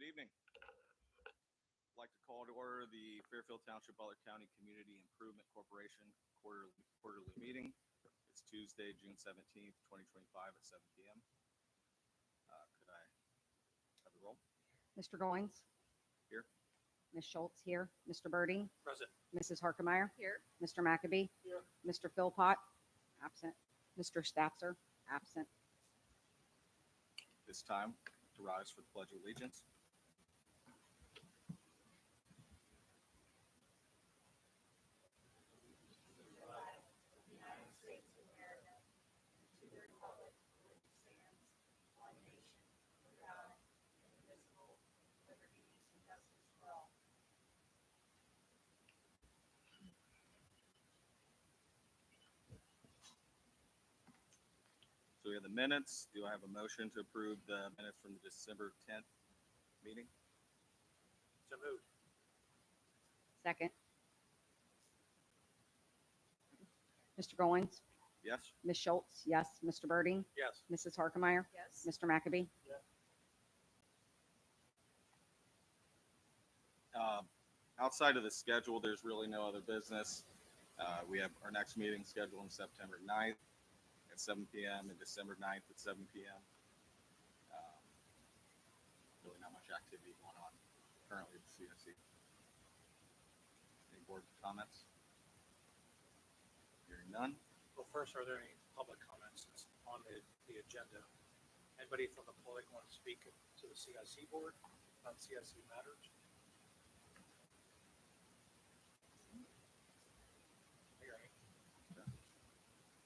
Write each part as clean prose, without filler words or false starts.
Good evening. I'd like to call to order the Fairfield Township Butler County Community Improvement Corporation quarterly meeting. It's Tuesday, June 17th, 2025 at 7 p.m. Could I have the roll? Mr. Goins? Here. Ms. Schultz here. Mr. Birding? Present. Mrs. Harkemeyer? Here. Mr. McAbee? Here. Mr. Philpott? Absent. Mr. Statzer? Absent. This time to rise for the Pledge of Allegiance. So we have the minutes. Do I have a motion to approve the minutes from the December 10th meeting? So moved. Second. Mr. Goins? Yes. Ms. Schultz? Yes. Mr. Birding? Yes. Mrs. Harkemeyer? Yes. Mr. McAbee? Outside of the schedule, there's really no other business. We have our next meeting scheduled on September 9th at 7 p.m. and December 9th at 7 p.m. Really not much activity going on currently at the CSC. Any board comments? Hearing none. Well, first, are there any public comments on the agenda? Anybody from the public want to speak to the CIC board on CIC matters?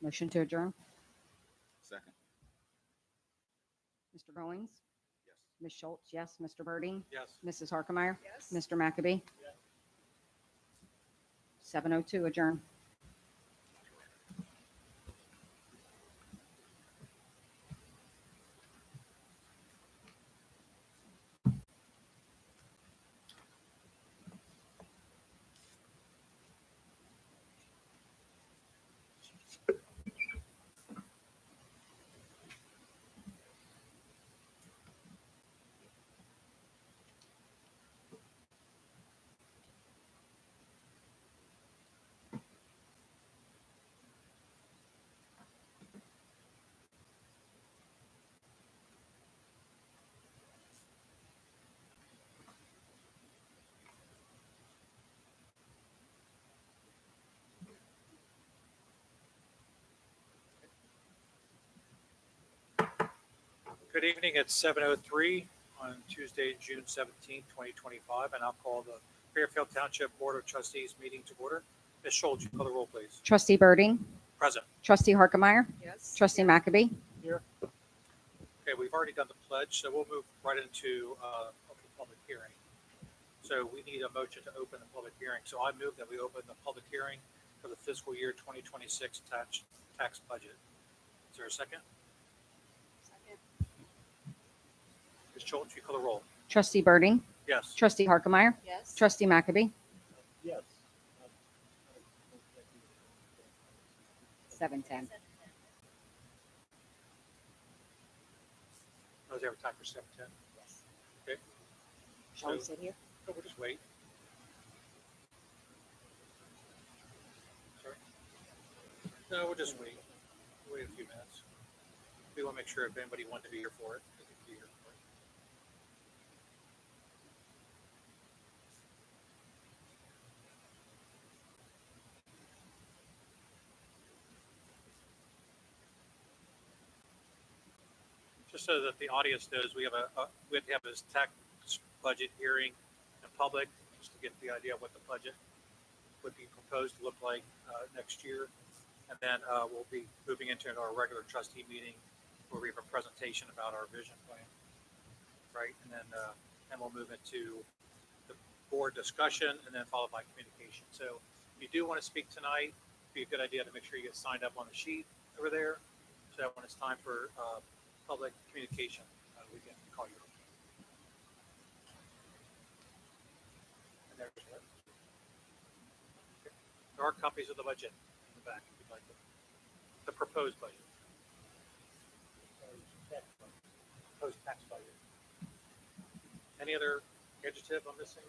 Motion to adjourn. Second. Mr. Goins? Yes. Ms. Schultz? Yes. Mr. Birding? Yes. Mrs. Harkemeyer? Yes. Mr. McAbee? 7:02 adjourn. Good evening. It's 7:03 on Tuesday, June 17th, 2025, and I'll call the Fairfield Township Board of Trustees meeting to order. Ms. Schultz, you call the roll, please. Trustee Birding? Present. Trustee Harkemeyer? Yes. Trustee McAbee? Here. Okay, we've already done the pledge, so we'll move right into the public hearing. So we need a motion to open the public hearing. So I move that we open the public hearing for the fiscal year 2026 tax budget. Is there a second? Second. Ms. Schultz, you call the roll. Trustee Birding? Yes. Trustee Harkemeyer? Yes. Trustee McAbee? Yes. 7:10. Was there a time for 7:10? Yes. Okay. Shall we So- sit here? No, we'll just wait. Sorry? No, we'll just wait. Wait a few minutes. We want to make sure if anybody wanted to be here for it, they can be here for it. Just so that the audience knows, we have we have to have this tax budget hearing in public, just to get the idea of what the budget would be proposed to look like next year. And then we'll be moving into our regular trustee meeting where we have a presentation about our vision plan, right? And then we'll move into the board discussion and then followed by communication. So if you do want to speak tonight, it'd be a good idea to make sure you get signed up on the sheet over there, so that when it's time for public communication, we can call you. And there's it. Okay. There are copies of the budget in the back if you'd like them. The proposed budget. Proposed tax budget. Any other adjective I'm missing?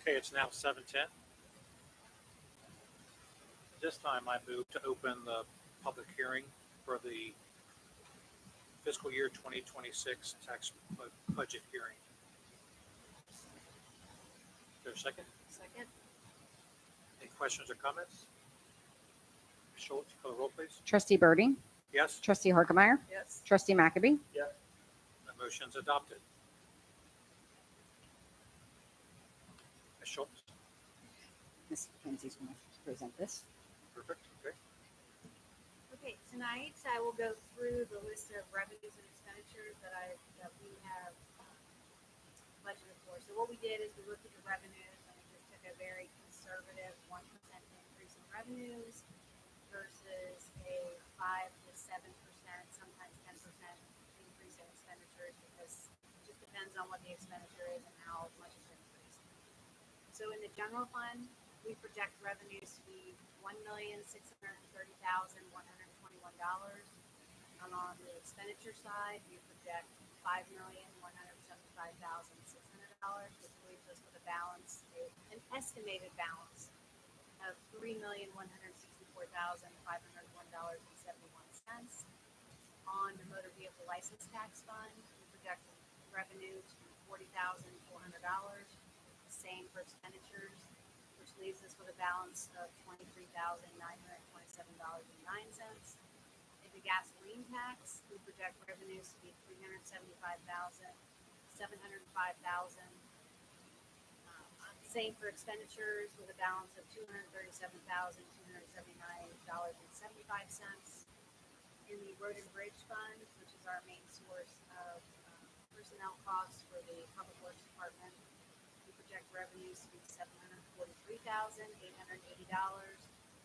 Okay, it's now 7:10. This time I move to open the public hearing for the fiscal year 2026 tax budget hearing. Is there a second? Second. Any questions or comments? Ms. Schultz, call the roll, please. Trustee Birdie, Yes, Trustee Harkemaier, Yes. Trustee McAbey, the motion's adopted. Ms. Schultz, Ms. Mackenzie's going to present this. perfect, okay. Okay, tonight I will go through the list of revenues and expenditures that we have budgeted for. So what we did is we looked at the revenues and we just took a very conservative 1% increase in revenues versus a 5 to 7%, sometimes 10% increase in expenditures, because it just depends on what the expenditure is and how much it's increased. So in the general fund, we project revenues to be $1,630,121. And on the expenditure side, we project $5,175,600, which leaves us with a balance, an estimated balance of $3,164,501.71. On the motor vehicle license tax fund, we project revenue to be $40,400. Same for expenditures, which leaves us with a balance of $23,927.09. In the gasoline tax, we project revenues to be $375,000, $705,000. Same for expenditures with a balance of $237,279.75. In the road and bridge fund, which is our main source of personnel costs for the public works department, we project revenues to be $743,880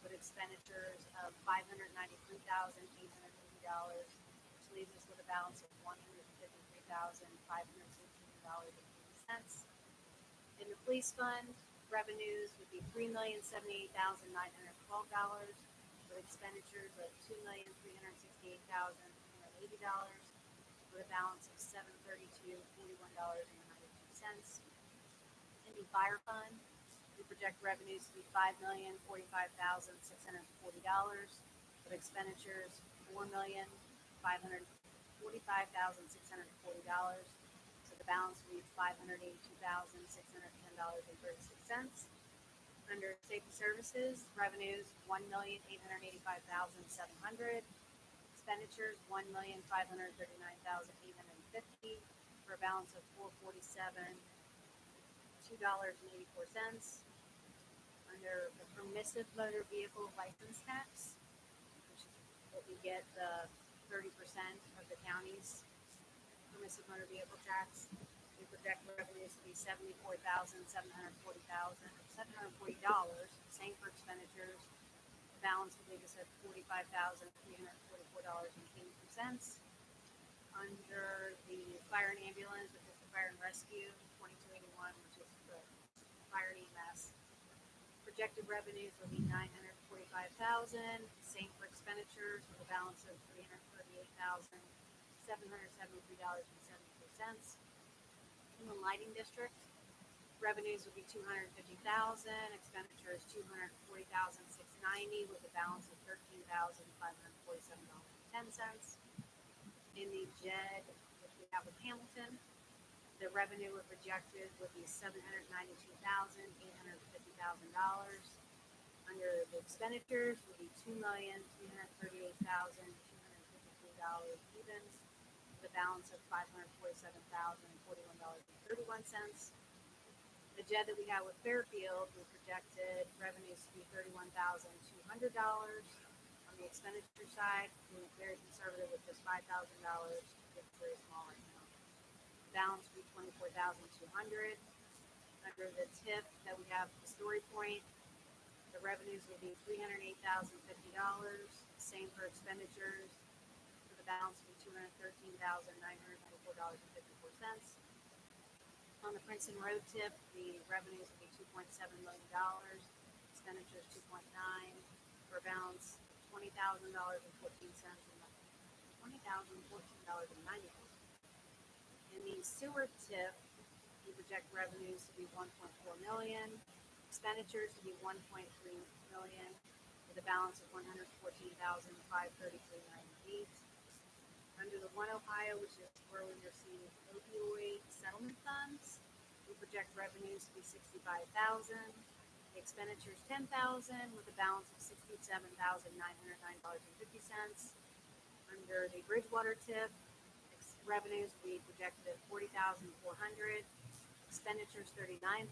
with expenditures of $593,880, which leaves us with a balance of $153,516.80. In the police fund, revenues would be $3,078,912 with expenditures of $2,368,380 with a balance of $732,41.92. In the fire fund, we project revenues to be $5,045,640 with expenditures $4,545,640. So the balance will be $582,610.36. Under safety services, revenues $1,885,700, expenditures $1,539,850 for a balance of $447,284. Under the permissive motor vehicle license tax, which is what we get the 30% of the county's permissive motor vehicle tax, we project revenues to be $74,740. Same for expenditures. The balance will leave us at $45,344.82. Under the fire and ambulance, which is the fire and rescue, 2281, which is the fire and EMS, projected revenues will be $945,000. Same for expenditures with a balance of $338,773.72. In the lighting district, revenues would be $250,000, expenditures $240,690 with a balance of $13,547.10. In the JED, which we have with Hamilton, the revenue we're projected would be $792,850,000. Under the expenditures would be $2,338,253 even, with a balance of $547,041.31. The JED that we have with Fairfield, we projected revenues to be $31,200. On the expenditure side, we're very conservative with just $5,000. It's very small right now. Balance would be $24,200. Under the TIP that we have at the Story Point, the revenues will be $308,050. Same for expenditures. For the balance will be $213,994.54. On the Princeton Road tip, the revenues will be $2.7 million. Expenditures $2.9 for a balance of $20,014 and $20,014.90. In the sewer tip, we project revenues to be $1.4 million, expenditures to be $1.3 million, with a balance of $114,533.98. Under the One Ohio, which is where we receive opioid settlement funds, we project revenues to be $65,000, The expenditures 10,000 with a balance of $67,909.50. Under the Bridgewater tip, revenues we projected at 40,400. Expenditures 39,000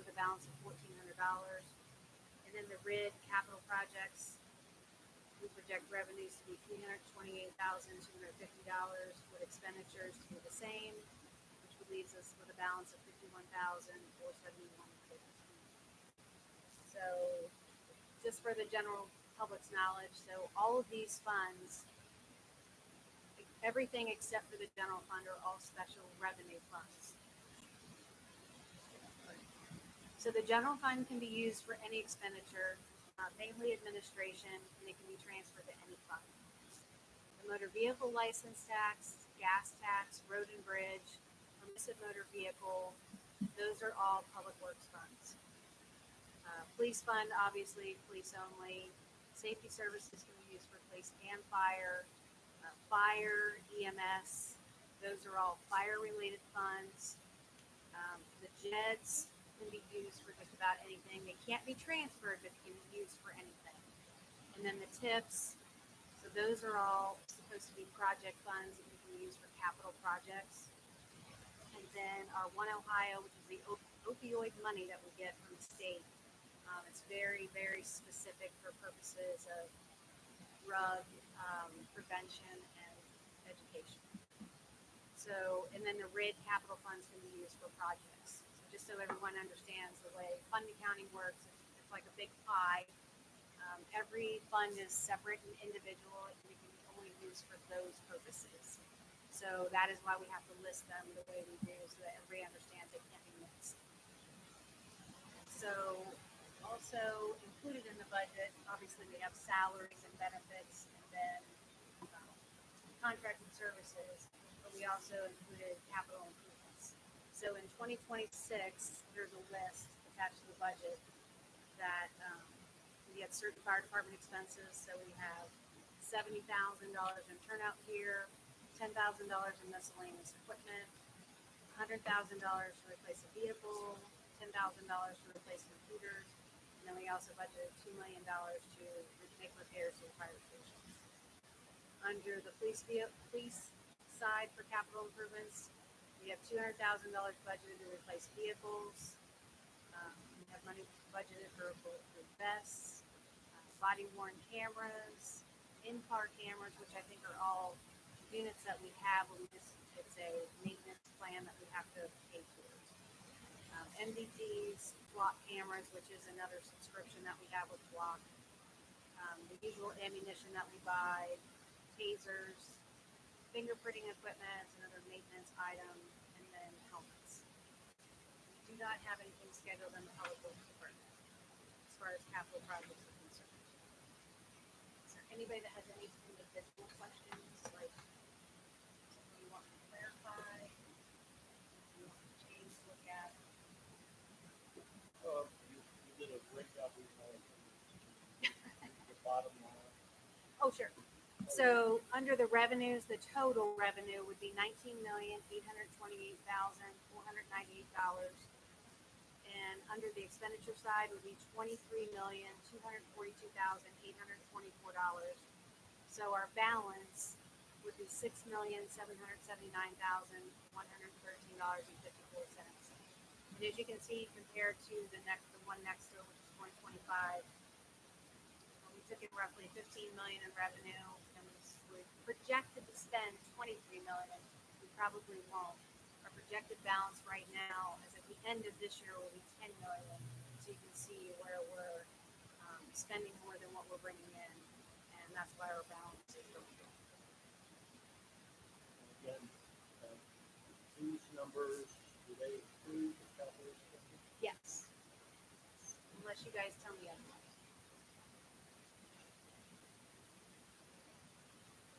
with a balance of $1,400. And then the RID capital projects, we project revenues to be $328,250 with expenditures to be the same, which leaves us with a balance of $51,471. So just for the general public's knowledge, so all of these funds, everything except for the general fund are all special revenue funds. So the general fund can be used for any expenditure, mainly administration, and it can be transferred to any fund. The motor vehicle license tax, gas tax, road and bridge, permissive motor vehicle, those are all public works funds. Police fund, obviously, police only. Safety services can be used for police and fire. Fire, EMS, those are all fire-related funds. The JEDs can be used for just about anything. They can't be transferred, but can be used for anything. And then the tips, so those are all supposed to be project funds that you can use for capital projects. And then our One Ohio, which is the opioid money that we get from the state. It's very, very specific for purposes of drug prevention and education. So, and then the RID capital funds can be used for projects. So just so everyone understands the way fund accounting works, it's like a big pie. Every fund is separate and individual, and it can be only used for those purposes. So that is why we have to list them the way we do, so that everybody understands they can't be mixed. So also included in the budget, obviously we have salaries and benefits, and then contracted services, but we also included capital improvements. So in 2026, there's a list attached to the budget that we have certain fire department expenses. So we have $70,000 in turnout gear, $10,000 in miscellaneous equipment, $100,000 to replace a vehicle, $10,000 to replace computers, and then we also budgeted $2 million to make repairs to the fire stations. Under the police side for capital improvements, we have $200,000 budgeted to replace vehicles. We have money budgeted for bulletproof vests, body worn cameras, in-car cameras, which I think are all units that we have. It's a maintenance plan that we have to pay towards. MDTs, block cameras, which is another subscription that we have with block. The usual ammunition that we buy, tasers, fingerprinting equipment, another maintenance item, and then helmets. We do not have anything scheduled in the public works department as far as capital projects are concerned. Is there anybody that has any individual questions, like something you want me to clarify? You want to change, look at? You did a great job with the bottom line. Oh, sure. So under the revenues, the total revenue would be $19,828,498. And under the expenditure side would be $23,242,824. So our balance would be $6,779,113.54. And as you can see, compared to the one next to it, which is 2025, we took in roughly $15 million in revenue, and we projected to spend $23 million. We probably won't. Our projected balance right now, as at the end of this year, will be $10 million. So you can see where we're spending more than what we're bringing in, and that's why our balance is going down. Again, these numbers, do they include the capital spending? Yes. Unless you guys tell me otherwise.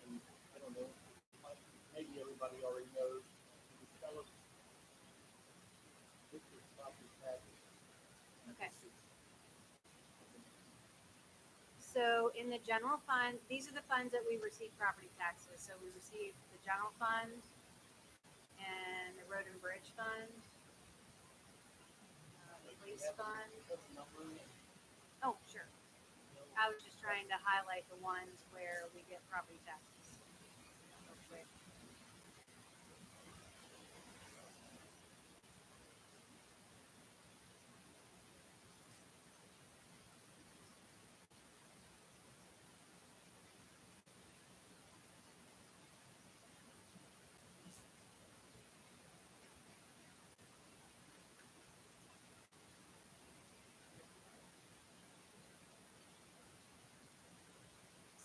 And I don't know, maybe everybody already knows. Can you tell us what your property taxes? Okay. So in the general fund, these are the funds that we receive property taxes. So we receive the general fund and the road and bridge fund, the police fund. fund. Put a number in, Oh, sure. I was just trying to highlight the ones where we get property taxes. Real quick.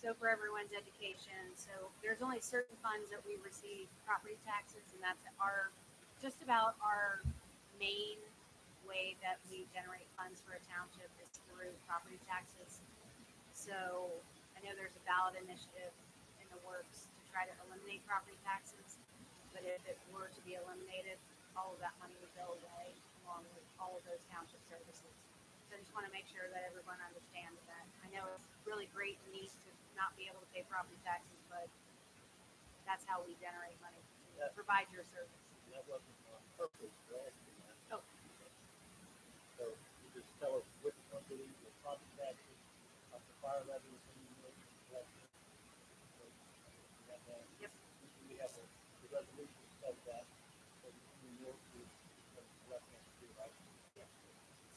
So for everyone's education, so there's only certain funds that we receive property taxes, and that's our, just about our main way that we generate funds for a township is through property taxes. So I know there's a ballot initiative in the works to try to eliminate property taxes, but if it were to be eliminated, all of that money would go away along with all of those township services. So I just want to make sure that everyone understands that. I know it's really great and neat to not be able to pay property taxes, but that's how we generate money to provide your service. that wasn't on purpose, for asking that. Oh. So you just tell us which company, the property taxes, of the fire levy, and the collection. So we have that. Yep. We have the resolution says that, so we will do collect next year, right?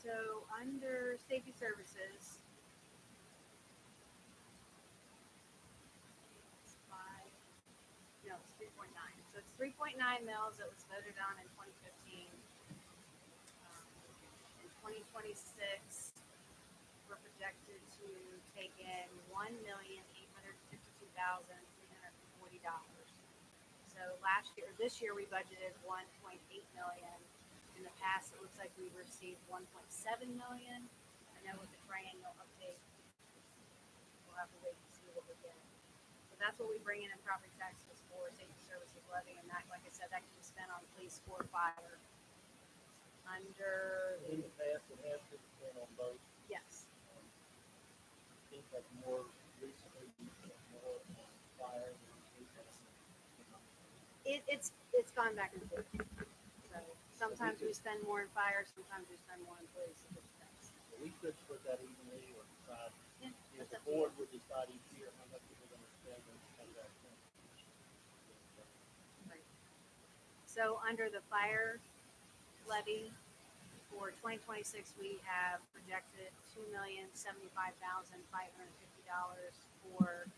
So under safety services, it's no, it's 3.9. So it's 3.9 mils that was voted on in 2015. In 2026, we're projected to take in $1,852,340. So this year we budgeted 1.8 million. In the past, it looks like we received 1.7 million. I know with the triennial update, we'll have to wait and see what we get. So that's what we bring in property taxes for safety services levy, and that, like I said, that can be spent on police or fire. Under In the past, it has been spent on both. yes, I think that more recently, we spent more on fire than police. it's gone back and forth. So sometimes we spend more in fire, sometimes we spend more in police. It just depends. So we could split that evenly or decide, Yeah, if that's the up to you. board would decide each year how much we're gonna spend and how that. Right. So under the fire levy for 2026, we have projected $2,075,550 for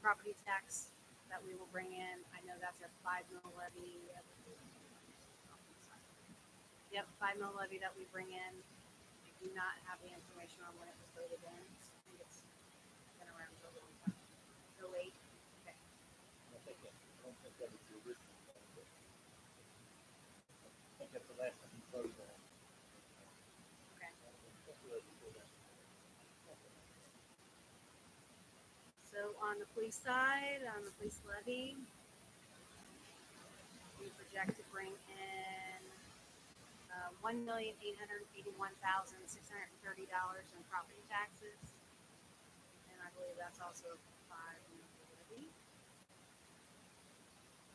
property tax that we will bring in. I know that's a 5 mil levy. Yep, 5 mil levy that we bring in. I do not have the information on when it was voted in. I think it's been around for a long time. 08. Okay. I don't think that was the original one, but I think that's the last time you voted on. Okay. Before that. So on the police side, on the police levy, we project to bring in $1,881,630 in property taxes, and I believe that's also a 5 mil levy,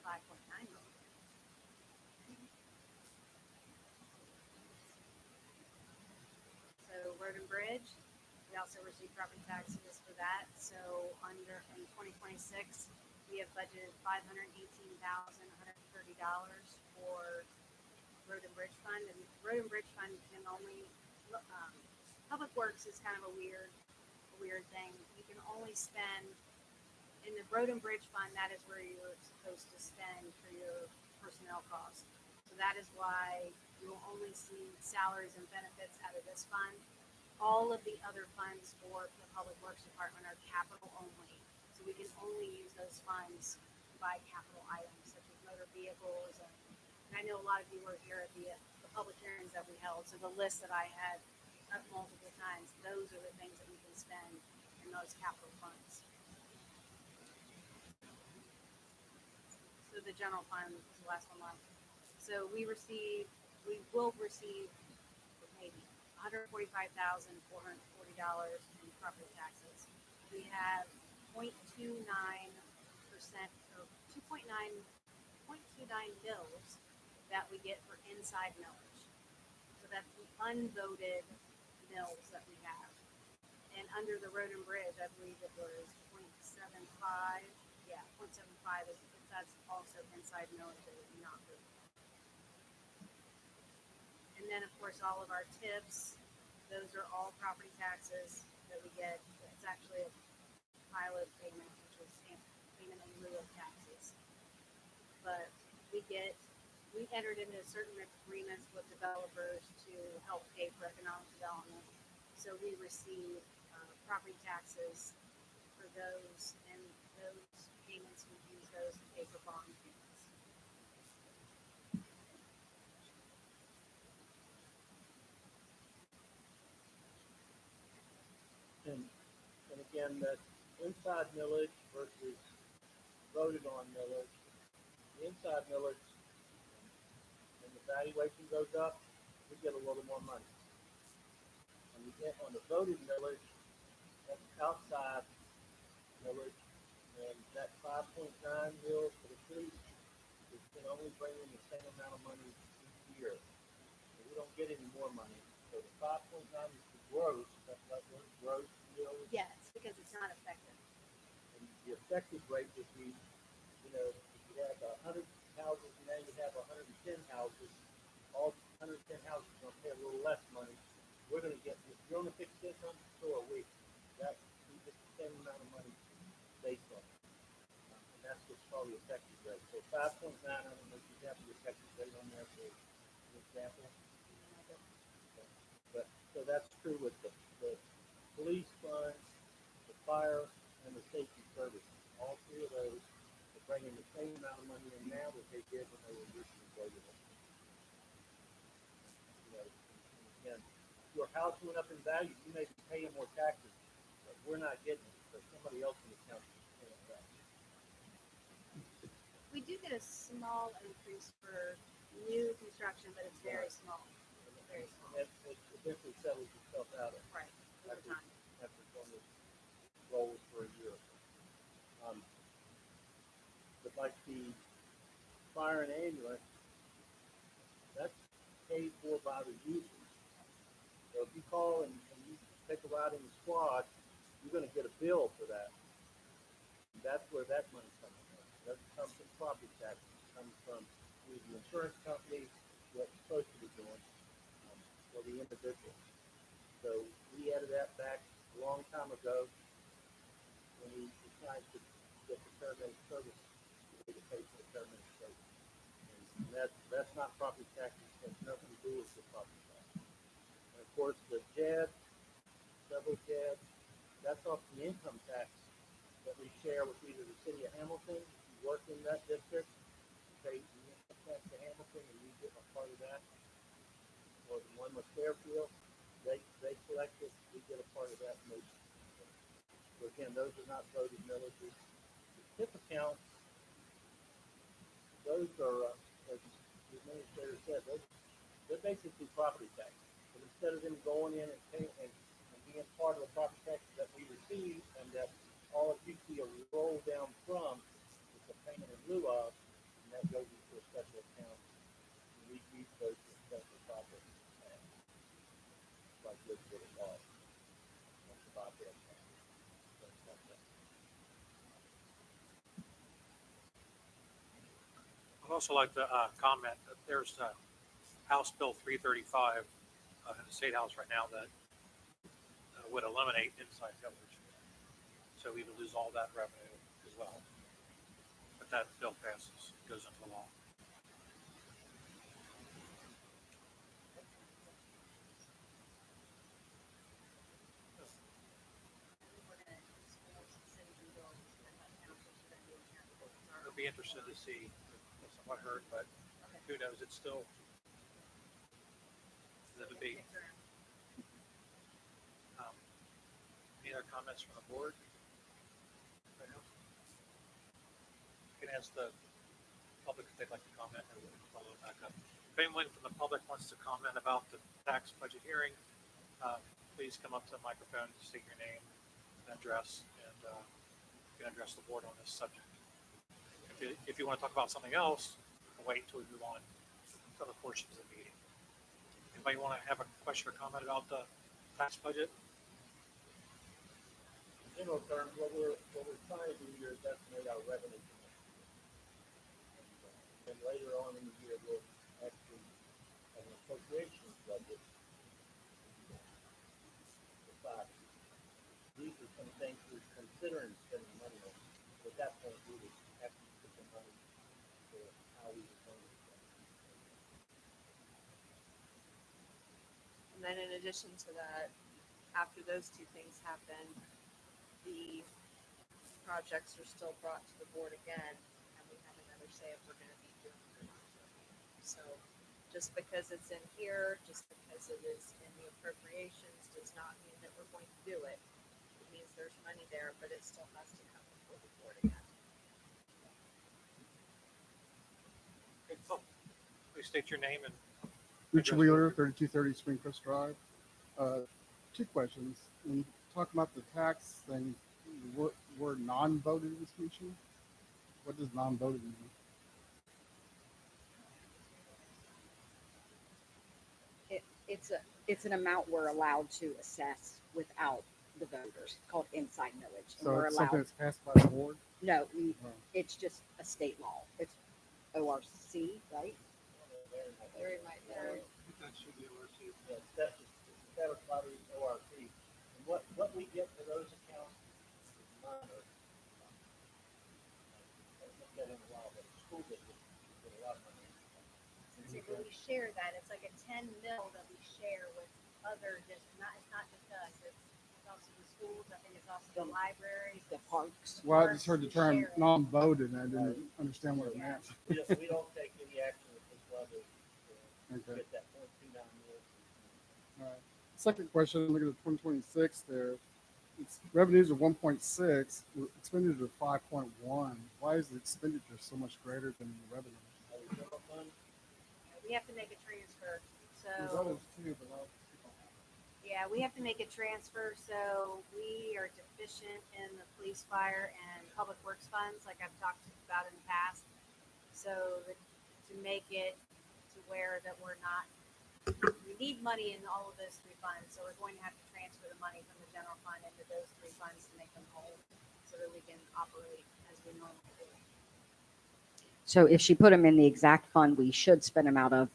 5.9 million. So road and bridge, we also receive property taxes for that. So in 2026, we have budgeted $518,130 for road and bridge fund. And road and bridge fund can only, public works is kind of a weird thing. You can only spend, in the road and bridge fund, that is where you're supposed to spend for your personnel costs. So that is why you will only see salaries and benefits out of this fund. All of the other funds for the public works department are capital only. So we can only use those funds to buy capital items such as motor vehicles. And I know a lot of you were here at the public hearings that we held. So the list that I had up multiple times, those are the things that we can spend in those capital funds. So the general fund is the last one left. So we will receive maybe $145,440 in property taxes. We have 0.29% or 2.9 mils that we get for inside millage. So that's the unvoted mills that we have. And under the road and bridge, I believe it was 0.75. Yeah, 0.75 is, that's also inside millage that is not moved. And then, of course, all of our tips, those are all property taxes that we get. It's actually a pilot payment, which is payment in lieu of taxes. But we entered into certain agreements with developers to help pay for economic development. So we receive property taxes for those, and those payments, we use those to pay for bond payments. And again, that inside millage versus voted on millage. The inside millage, when the valuation goes up, we get a little more money. On the voted millage, that's outside millage, and that 5.9 mil for the police is can only bring in the same amount of money each year. So we don't get any more money. So the 5.9 is the gross, that's like the gross millage. Yes, because it's not effective. And the effective rate would be, you know, if you have 100 houses and now you have 110 houses, all 110 houses are going to pay a little less money. We're going to get, if you're on a fixed income, so are we. That we get the same amount of money based on it. And that's what's called the effective rate. So 5.9, I don't know if you have the effective rate on there for example. But so that's true with the police fund, the fire, and the safety services. All three of those are bringing the same amount of money in now that they did when they were originally voted on. You know, again, if your house went up in value, you may be paying more taxes, but we're not getting it because somebody else in the county is paying that. We do get a small increase for new construction, but it's very small. Very small. And it eventually settles itself out Right, over time. after it's on this rolls for a year. But like the fire and ambulance, that's paid for by the users. So if you call and you take a ride in the squad, you're going to get a bill for that. And that's where that money comes from. It doesn't come from property taxes. It comes from either the insurance company, what it's supposed to be doing, or the individual. So we added that back a long time ago when we decided to get the paramedic service to pay for the paramedic service. And that's not property taxes. It has nothing to do with the property tax. And of course, the JED, double JED, that's off the income tax that we share with either the city of Hamilton, if you work in that district, you pay the income tax to Hamilton and we get a part of that. Or the one with Fairfield, they collect it, we get a part of that motion. So again, those are not voted villages. The tip accounts, those are, as the administrator said, they're basically property taxes. But instead of them going in and paying and being part of the property taxes that we receive and that all of you see a roll down from, it's a payment in lieu of, and that goes into a special account. And we use those for special property tax, like this with a law. That's about that. I'd also like to comment that there's House Bill 335 in the State House right now that would eliminate inside coverage. So we would lose all that revenue as well. But that bill passes, goes into law. I'd be interested to see what I heard, but who knows? It's still the debate. Any other comments from the board? Right now? You can ask the public if they'd like to comment, and we'll follow it back up. If anyone from the public wants to comment about the tax budget hearing, please come up to the microphone, state your name and address, and you can address the board on this subject. If you want to talk about something else, wait until we move on to other portions of the meeting. Anybody want to have a question or comment about the tax budget? In general terms, what we're trying to do here is estimate our revenue. And then later on in the year, we'll actually have an appropriations budget. Decide. These are some things we're considering spending money on. At that point, we would have to put the money for how we would fund it. And then in addition to that, after those two things happen, the projects are still brought to the board again, and we have another say if we're gonna be doing it or not. So just because it's in here, just because it is in the appropriations, does not mean that we're going to do it. It means there's money there, but it still has to come before the board again. Okay, so, please state your name and. Richard Wheeler, 3230 Springcrest Drive. Two questions. When you talk about the tax thing, the word non-voted was mentioned. What does non-voted mean? It's an amount we're allowed to assess without the voters, called inside millage. And So we're it's something allowed, that's passed by the board? no, Oh. it's just a state law. It's ORC, right? Larry might know. That should be overseen. Yeah, that's lottery ORC. And what we get for those accounts is minor. I looked at it in a while, but the school district get a lot of money. See, when we share that, it's like a 10 mil that we share with other districts. It's not just us. It's also the schools. I think it's also the libraries. The parks. Well, I just heard the term Share it. non-voted and I didn't understand what it meant. We don't take any action at this level to Okay. get that 0.29 mil. All right. Second question, look at the 2026 there. It's revenues of 1.6, expenditures of 5.1. Why is the expenditure so much greater than the revenue? Are we general fund? We have to make a transfer. There's So, others too, but I don't think yeah, we have to make a transfer. So we are deficient in the police, fire, and public works funds, like I've talked about in the past. So to make it to where that we're not, we need money in all of those three funds. So we're going to have to transfer the money from the general fund into those three funds to make them whole, so that we can operate as we normally do. So if she put them in the exact fund we should spend them out of,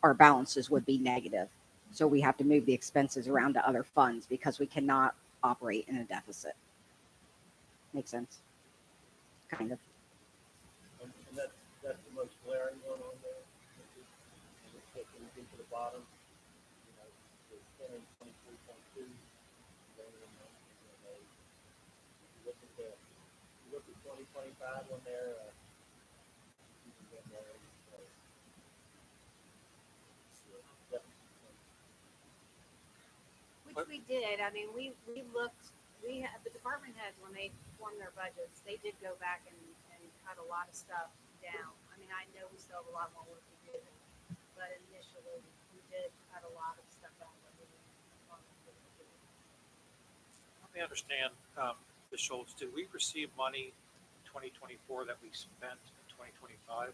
our balances would be negative. So we have to move the expenses around to other funds because we cannot operate in a deficit. Make sense? Kind of. And that's the most glaring one on there. And it's what we do to the bottom. You know, we're spending 23.2. Look at 2025 on there. You can get there. Which we did. I mean, we looked, the department heads, when they formed their budgets, they did go back and cut a lot of stuff down. I mean, I know we still have a lot more work to do, but initially we did cut a lot of stuff out that we wanted to do. Let me understand, Ms. Schultz, did we receive money in 2024 that we spent in 2025?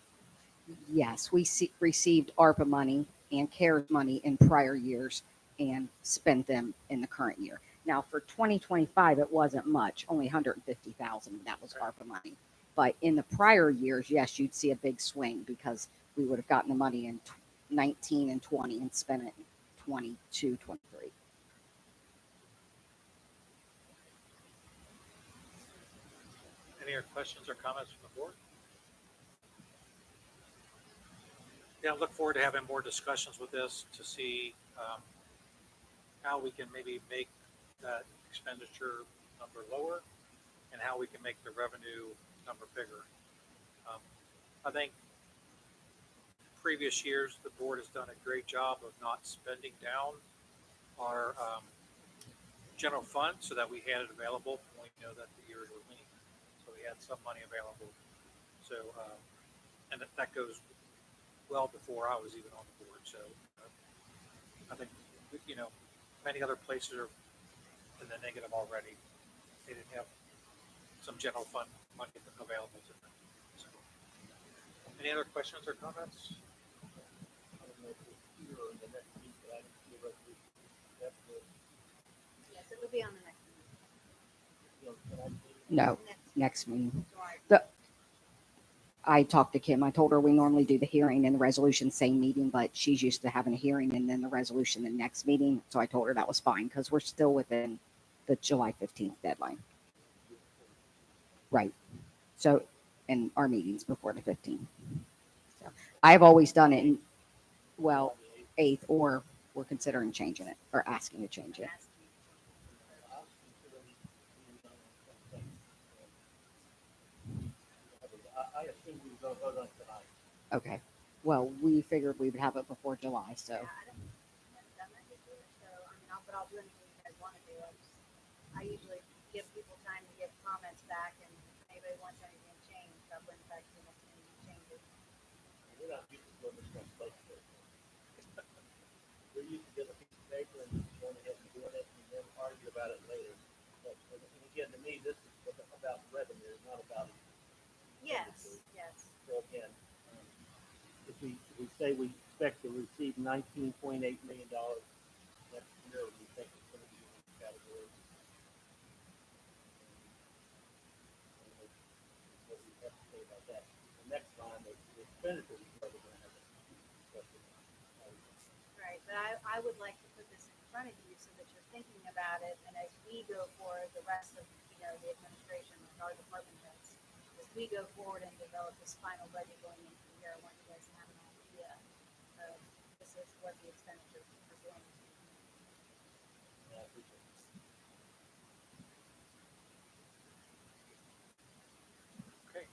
Yes, we received ARPA money and CARES money in prior years and spent them in the current year. Now for 2025, it wasn't much, only 150,000. That was ARPA money. But in the prior years, yes, you'd see a big swing because we would have gotten the money in 19 and 20 and spent it in 22, 23. Any other questions or comments from the board? Yeah, I look forward to having more discussions with this to see how we can maybe make that expenditure number lower and how we can make the revenue number bigger. I think previous years, the board has done a great job of not spending down our general fund so that we had it available when we know that the years were lean. So we had some money available. So, and that goes well before I was even on the board. So I think, many other places are in the negative already. They didn't have some general fund money available to them. So, any other questions or comments? I don't know if it's here or the next week, but I didn't see a resolution. That's the No, next meeting. July. The, I talked to Kim. I told her we normally do the hearing and the resolution same meeting, but she's used to having a hearing and then the resolution the next meeting. So I told her that was fine because we're still within the July 15th deadline. Right. So, and our meetings before the 15th. So I've always done it in, well, 8th, or we're considering changing it or asking to change it. I assume we will vote on tonight. Okay. Well, we figured we would have it before July. So Yeah, I haven't done that before, so I mean, but I'll do anything you guys want to do. I usually give people time to give comments back, and if anybody wants anything changed, I'll bring it back to the next meeting and change it. We're not used to doing this one like this. We're used to getting a piece of paper and going ahead and doing it and then argue about it later. But and again, to me, this is about revenue, not about. Yes, yes. So again, if we say we expect to receive $19.8 million next year, we think it's going to be in this category. And what we have to say about that. The next line, the expenditures, is where we're going to have a discussion. Right, but I would like to put this in front of you so that you're thinking about it, and as we go forward, the rest of, the administration, like our department heads, as we go forward and develop this final budget going into the year, I want you guys to have an idea of this is what the expenditures are going to be. Yeah, I appreciate it. Okay.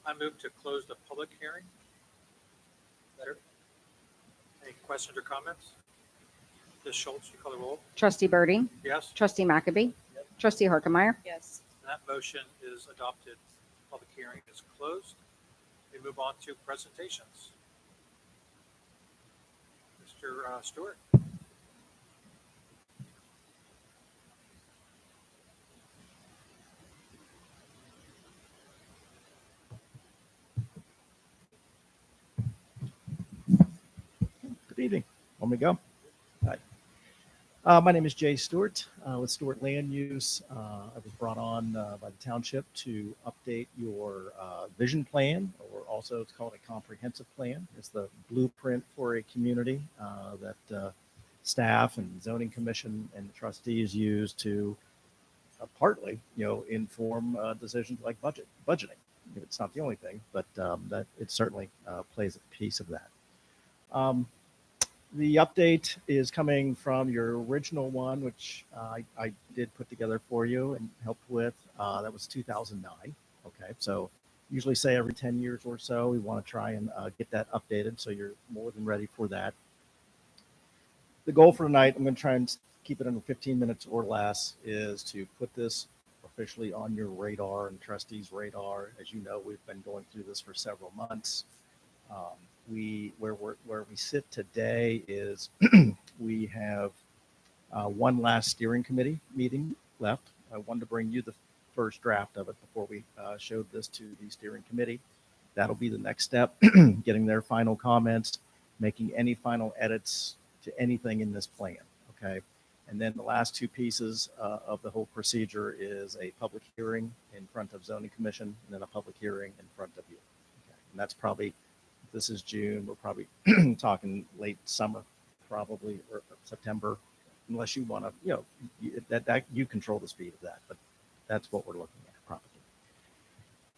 I move to close the public hearing. Better. Any questions or comments? Ms. Schultz, you call the roll? Trustee Birdie, Yes, Trustee McAbey, Yep. Trustee Harkemaier, Yes. that motion is adopted. Public hearing is closed. We move on to presentations. Mr. Stewart. Good evening. Want me to go? Hi. My name is Jay Stewart with Stewart Land Use. I was brought on by the township to update your vision plan, or also it's called a comprehensive plan. It's the blueprint for a community that staff and zoning commission and trustees use to partly, inform decisions like budgeting. It's not the only thing, but that it certainly plays a piece of that. The update is coming from your original one, which I did put together for you and helped with. That was 2009. Okay, so usually say every 10 years or so, we want to try and get that updated, so you're more than ready for that. The goal for tonight, I'm going to try and keep it under 15 minutes or less, is to put this officially on your radar and trustees' radar. As you know, we've been going through this for several months. Where we sit today is we have one last steering committee meeting left. I wanted to bring you the first draft of it before we showed this to the steering committee. That'll be the next step, getting their final comments, making any final edits to anything in this plan. Okay. And then the last two pieces of the whole procedure is a public hearing in front of zoning commission, and then a public hearing in front of you. Okay. And that's probably, this is June, we're probably talking late summer, probably, or September, unless you want to, that you control the speed of that, but that's what we're looking at probably.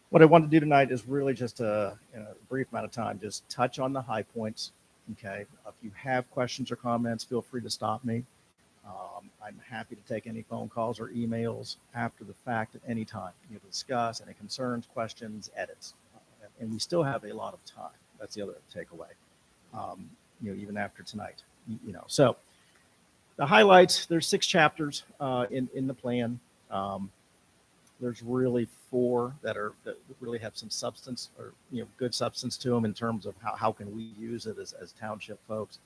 What I want to do tonight is really just a brief amount of time, just touch on the high points. Okay. If you have questions or comments, feel free to stop me. I'm happy to take any phone calls or emails after the fact at any time. Discuss any concerns, questions, edits. And we still have a lot of time. That's the other takeaway. Even after tonight, So the highlights, there's 6 chapters in the plan. There's really 4 that really have some substance, or good substance to them in terms of how can we use it as township folks.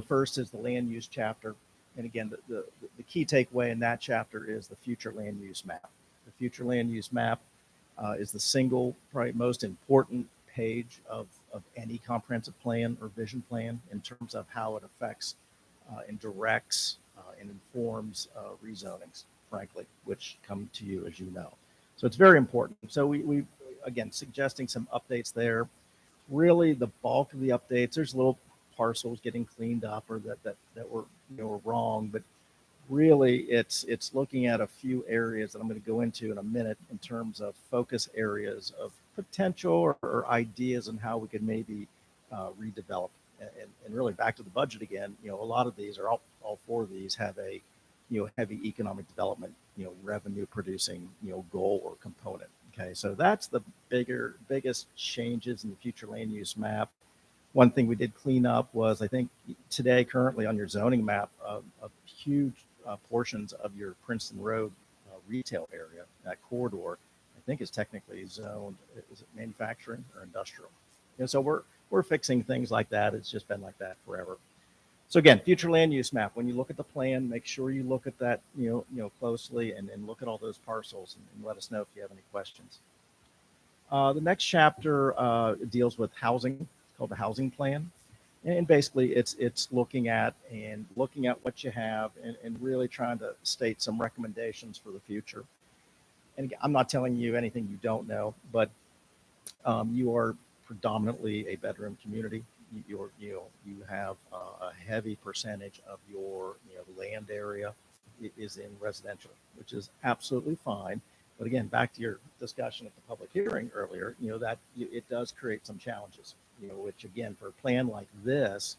First is the land use chapter. And again, the key takeaway in that chapter is the future land use map. The future land use map is the single, probably most important page of any comprehensive plan or vision plan in terms of how it affects and directs and informs rezonings. frankly, which come to you as you know. So it's very important. So we again, suggesting some updates there. Really the bulk of the updates, there's little parcels getting cleaned up or that were, were wrong, but really it's looking at a few areas that I'm going to go into in a minute in terms of focus areas of potential or ideas on how we could maybe redevelop. And really back to the budget again, a lot of these are all four of these have a heavy economic development, revenue producing, goal or component. Okay, so that's the biggest changes in the future land use map. One thing we did clean up was, I think today currently on your zoning map, huge portions of your Princeton Road retail area, that corridor, I think is technically zoned, is it manufacturing or industrial? So we're fixing things like that. It's just been like that forever. So again, future land use map, when you look at the plan, make sure you look at that, closely and look at all those parcels and let us know if you have any questions. The next chapter deals with housing. It's called the housing plan. And basically it's looking at what you have and really trying to state some recommendations for the future. And again, I'm not telling you anything you don't know, but you are predominantly a bedroom community. You have a heavy percentage of your land area is in residential, which is absolutely fine. But again, back to your discussion at the public hearing earlier, that it does create some challenges, which again, for a plan like this,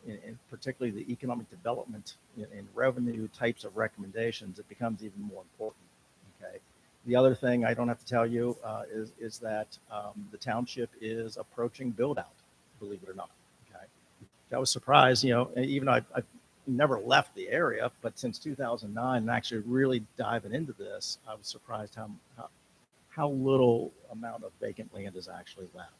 and particularly the economic development and revenue types of recommendations, it becomes even more important. Okay. The other thing I don't have to tell you is that the township is approaching build out, believe it or not. Okay. I was surprised, even though I've never left the area, but since 2009 and actually really diving into this, I was surprised how little amount of vacant land is actually left.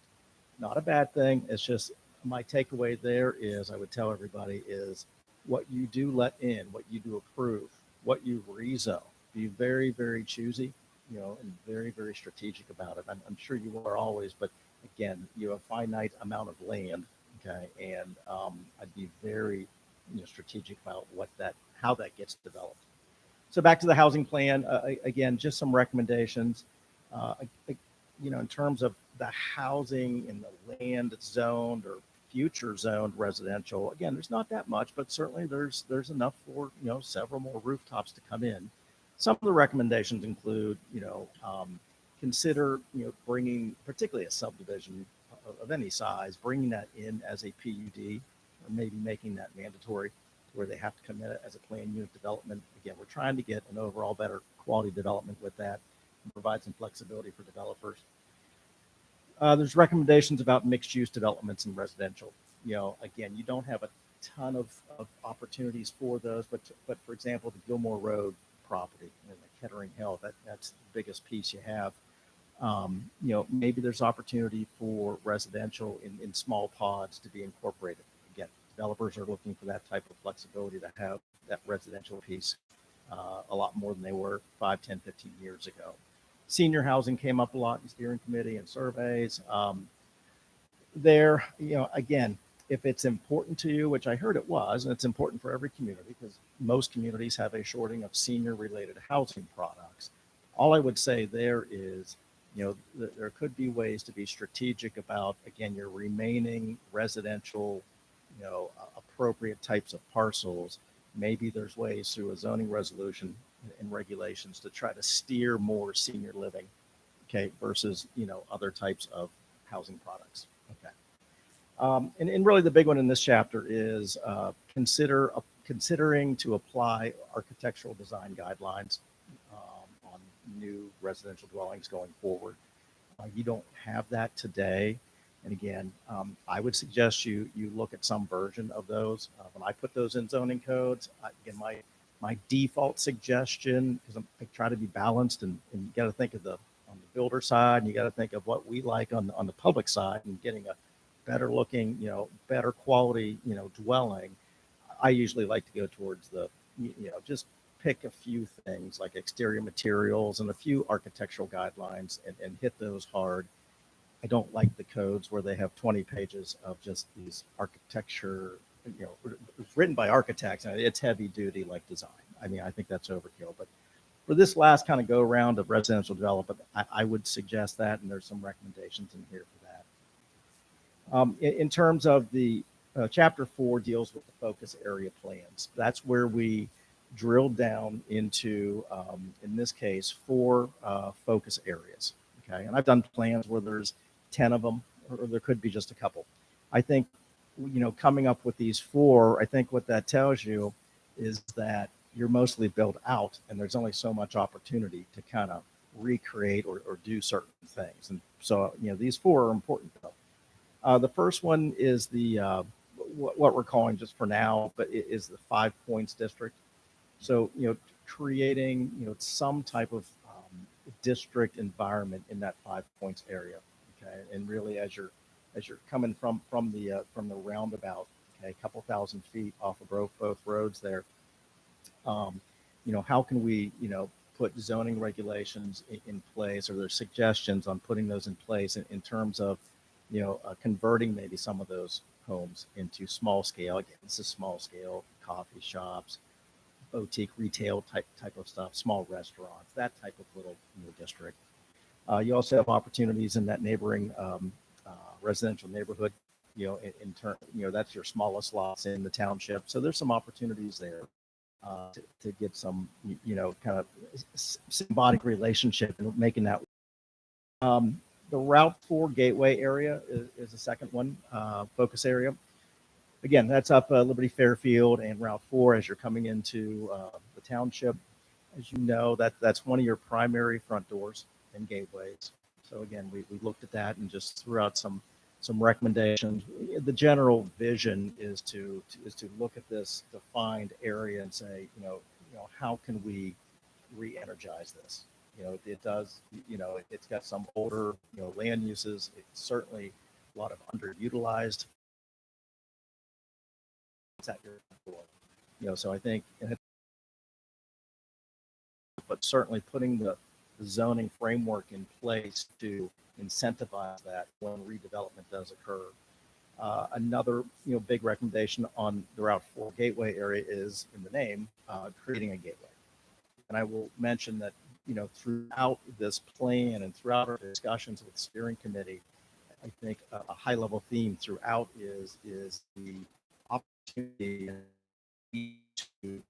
Not a bad thing. It's just my takeaway there is I would tell everybody is what you do let in, what you do approve, what you rezone. Be very, very choosy, and very, very strategic about it. I'm sure you are always, but again, you have a finite amount of land, okay, and I'd be very strategic about how that gets developed. So back to the housing plan, again, just some recommendations. In terms of the housing and the land zoned or future zoned residential, again, there's not that much, but certainly there's enough for several more rooftops to come in. Some of the recommendations include consider bringing particularly a subdivision of any size, bringing that in as a PUD or maybe making that mandatory where they have to come in as a planned unit development. Again, we're trying to get an overall better quality development with that and provide some flexibility for developers. There's recommendations about mixed use developments in residential. Again, you don't have a ton of opportunities for those, but for example, the Gilmore Road property and the Kettering Hill, that's the biggest piece you have. Maybe there's opportunity for residential in small pods to be incorporated. Again, developers are looking for that type of flexibility to have that residential piece a lot more than they were 5, 10, 15 years ago. Senior housing came up a lot in steering committee and surveys. Again, if it's important to you, which I heard it was, and it's important for every community because most communities have a shorting of senior related housing products. All I would say there is, there could be ways to be strategic about, again, your remaining residential, appropriate types of parcels. Maybe there's ways through a zoning resolution and regulations to try to steer more senior living, okay, versus, other types of housing products. Okay. And really the big one in this chapter is considering to apply architectural design guidelines on new residential dwellings going forward. You don't have that today. And again, I would suggest you look at some version of those. When I put those in zoning codes, again, my default suggestion, because I try to be balanced and you got to think of on the builder side, and you got to think of what we like on the public side and getting a better looking, better quality, dwelling. I usually like to go towards just pick a few things like exterior materials and a few architectural guidelines and hit those hard. I don't like the codes where they have 20 pages of just these architecture, it's written by architects and it's heavy duty like design. I mean, I think that's overkill, but for this last kind of go around of residential development, I would suggest that, and there's some recommendations in here for that. In terms of the chapter 4 deals with the focus area plans. That's where we drilled down into, in this case, 4 focus areas. Okay, and I've done plans where there's 10 of them, or there could be just a couple. I think, coming up with these 4, I think what that tells you is that you're mostly built out, and there's only so much opportunity to kind of recreate or do certain things. And so, these 4 are important though. The first one is the what we're calling, just for now, but it is the 5 Points district. So, creating, some type of district environment in that 5 Points area. Okay, and really, as you're coming from the roundabout, okay, a couple thousand feet off of both roads there, how can we, put zoning regulations in place, or there's suggestions on putting those in place in terms of, converting maybe some of those homes into small scale. Again, this is small scale coffee shops, boutique retail type of stuff, small restaurants, that type of little district. You also have opportunities in that neighboring residential neighborhood. In turn, that's your smallest lots in the township. So there's some opportunities there to get some, kind of symbiotic relationship and making that. The Route 4 Gateway area is the second one, focus area. Again, that's up Liberty Fairfield and Route 4 as you're coming into the township. As you know, that's one of your primary front doors and gateways. So again, we looked at that and just threw out some recommendations. The general vision is to look at this defined area and say, how can we re-energize this? It does, it's got some older, land uses. It's certainly a lot of underutilized. It's at your door, so I think, but certainly putting the zoning framework in place to incentivize that when redevelopment does occur. Another, big recommendation on the Route 4 Gateway area is, in the name, creating a gateway. And I will mention that, throughout this plan and throughout our discussions with the steering committee, I think a high level theme throughout is the opportunity to,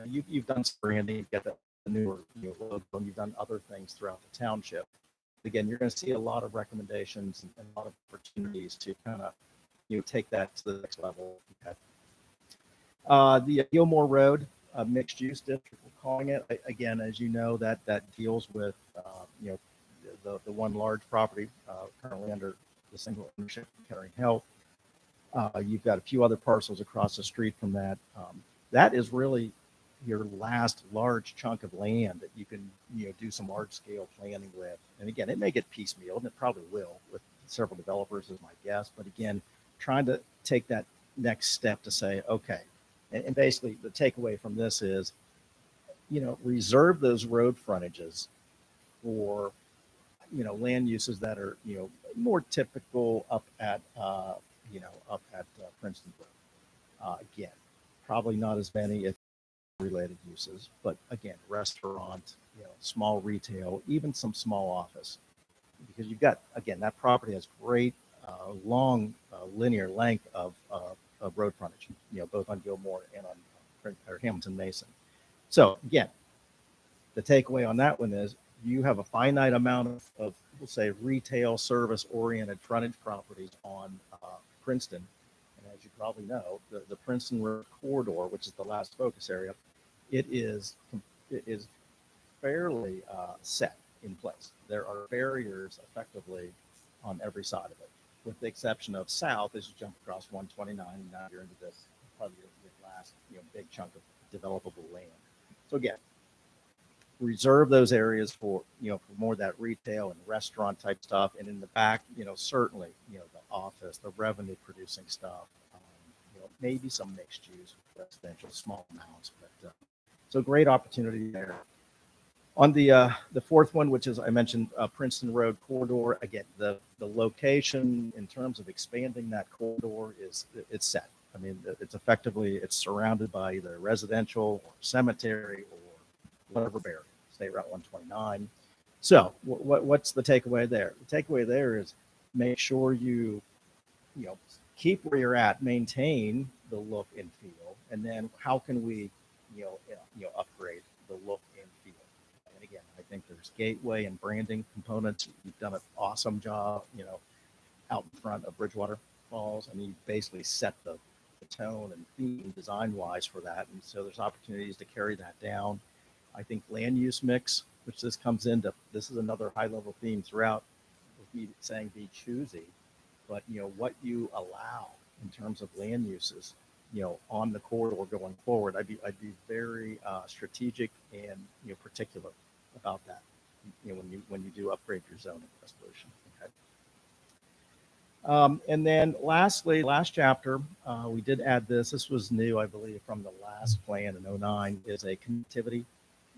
you've done some branding, you've got the newer logo, and you've done other things throughout the township. Again, you're going to see a lot of recommendations and a lot of opportunities to kind of, take that to the next level. Okay. The Gilmore Road mixed use district, we're calling it. Again, as you know, that deals with, the one large property currently under the single ownership of Kettering Health. You've got a few other parcels across the street from that. That is really your last large chunk of land that you can, do some large scale planning with. And again, it may get piecemeal, and it probably will with several developers, is my guess. But again, trying to take that next step to say, okay, and basically the takeaway from this is, reserve those road frontages for, land uses that are, more typical up at Princeton Road. Again, probably not as many if related uses, but again, restaurant, small retail, even some small office, because you've got, again, that property has great long linear length of road frontage, both on Gilmore and on Hamilton Mason. So again, the takeaway on that one is you have a finite amount of we'll say retail service oriented frontage properties on Princeton. And as you probably know, the Princeton Road corridor, which is the last focus area, it is fairly set in place. There are barriers effectively on every side of it, with the exception of south as you jump across 129, and now you're into this probably your last big chunk of developable land. So again, reserve those areas for for more of that retail and restaurant type stuff, and in the back, certainly the office, the revenue producing stuff, maybe some mixed use residential, small amounts, but so great opportunity there. On the fourth one, which is I mentioned Princeton Road corridor, again, the location in terms of expanding that corridor it's set. I mean, it's effectively, it's surrounded by either residential or cemetery or whatever barrier, State Route 129. So what's the takeaway there? The takeaway there is make sure you keep where you're at, maintain the look and feel, and then how can we upgrade the look and feel. And again, I think there's gateway and branding components. You've done an awesome job, out in front of Bridgewater Falls, and you basically set the tone and theme design wise for that. And so there's opportunities to carry that down. I think land use mix, which this comes into, this is another high level theme throughout, with me saying be choosy, but what you allow in terms of land uses, on the corridor going forward. I'd be very strategic and particular about that. When you do upgrade your zoning resolution. Okay. And then lastly, last chapter, we did add this. This was new, I believe, from the last plan in 09, is a connectivity,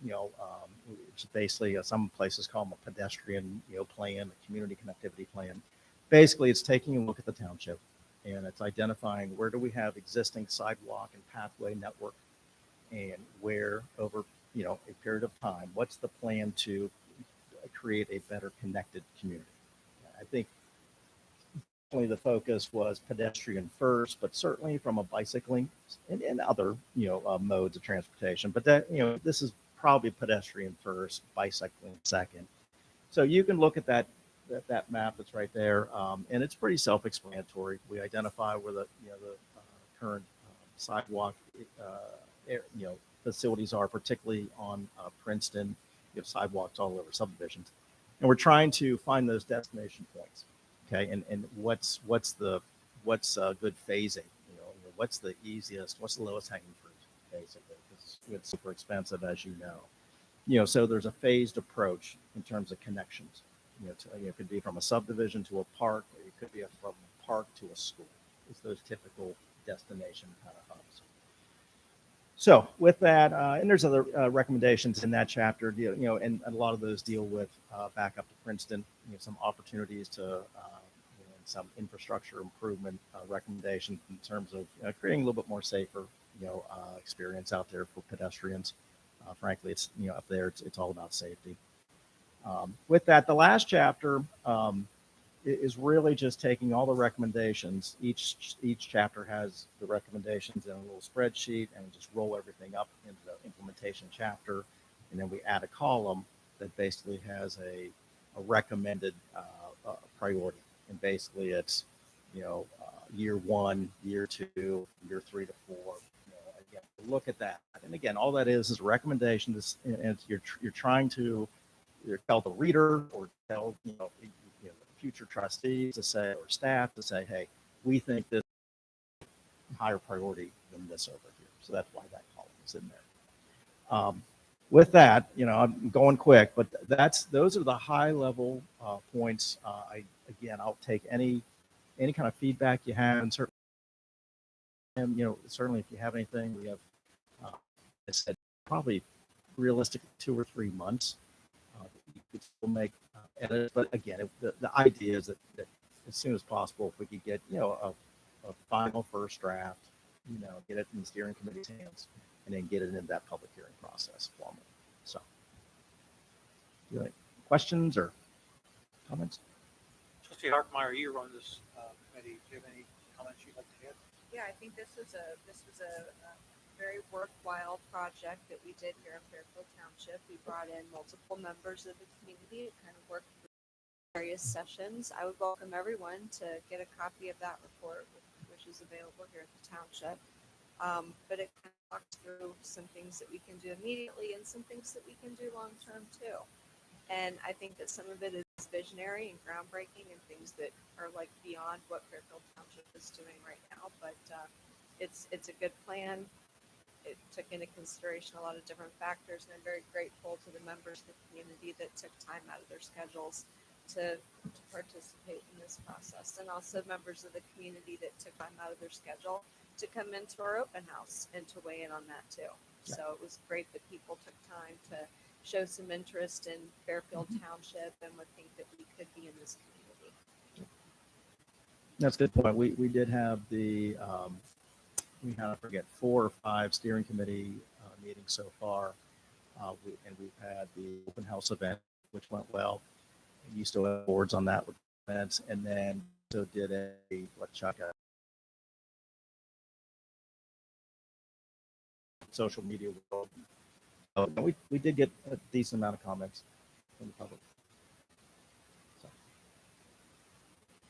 which is basically some places call them a pedestrian, plan, a community connectivity plan. Basically, it's taking a look at the township and it's identifying where do we have existing sidewalk and pathway network, and where over a period of time, what's the plan to create a better connected community. I think the focus was pedestrian first, but certainly from a bicycling and other modes of transportation. But that this is probably pedestrian first, bicycling second. So you can look at that map that's right there, and it's pretty self-explanatory. We identify where the current sidewalk facilities are, particularly on Princeton. You have sidewalks all over subdivisions, and we're trying to find those destination points. Okay, and what's good phasing? What's the easiest? What's the lowest hanging fruit? Basically, it's super expensive, as you know. So there's a phased approach in terms of connections. It could be from a subdivision to a park, or it could be from a park to a school. It's those typical destination kind of hubs. So with that, and there's other recommendations in that chapter, and a lot of those deal with back up to Princeton, some opportunities to, some infrastructure improvement recommendations in terms of creating a little bit more safer, experience out there for pedestrians. Frankly, it's, up there, it's all about safety. With that, the last chapter is really just taking all the recommendations. Each chapter has the recommendations in a little spreadsheet, and we just roll everything up into the implementation chapter, and then we add a column that basically has a recommended priority. And basically, it's year 1, year 2, year 3 to 4. Again, look at that, and again, all that is a recommendation. And you're trying to tell the reader or tell future trustees to say, or staff to say, hey, we think this is higher priority than this over here. So that's why that column is in there. With that, I'm going quick, but those are the high level points. I'll take any kind of feedback you have, and certainly if you have anything, we have, I said, probably realistically 2 or 3 months. You could still make edits, but again, the idea is that as soon as possible, if we could get a final first draft, get it in the steering committee's hands, and then get it into that public hearing process formally. So, do you have any questions or comments? Trustee Harkmeyer, you run this committee. Do you have any comments you'd like to add? Yeah, I think this was a very worthwhile project that we did here in Fairfield Township. We brought in multiple members of the community to kind of work through various sessions. I would welcome everyone to get a copy of that report, which is available here at the township. But it kind of walks through some things that we can do immediately and some things that we can do long term too. And I think that some of it is visionary and groundbreaking and things that are like beyond what Fairfield Township is doing right now. But it's a good plan. It took into consideration a lot of different factors, and I'm very grateful to the members of the community that took time out of their schedules to participate in this process, and also members of the community that took time out of their schedule to come into our open house and to weigh in on that too. Yeah. So it was great that people took time to show some interest in Fairfield Township and would think that we could be in this community. That's a good point. We did have we had, I forget, 4 or 5 steering committee meetings so far. And we've had the open house event, which went well. You still have boards on that with events, and then so did what Chuck social media world. So we did get a decent amount of comments from the public. So.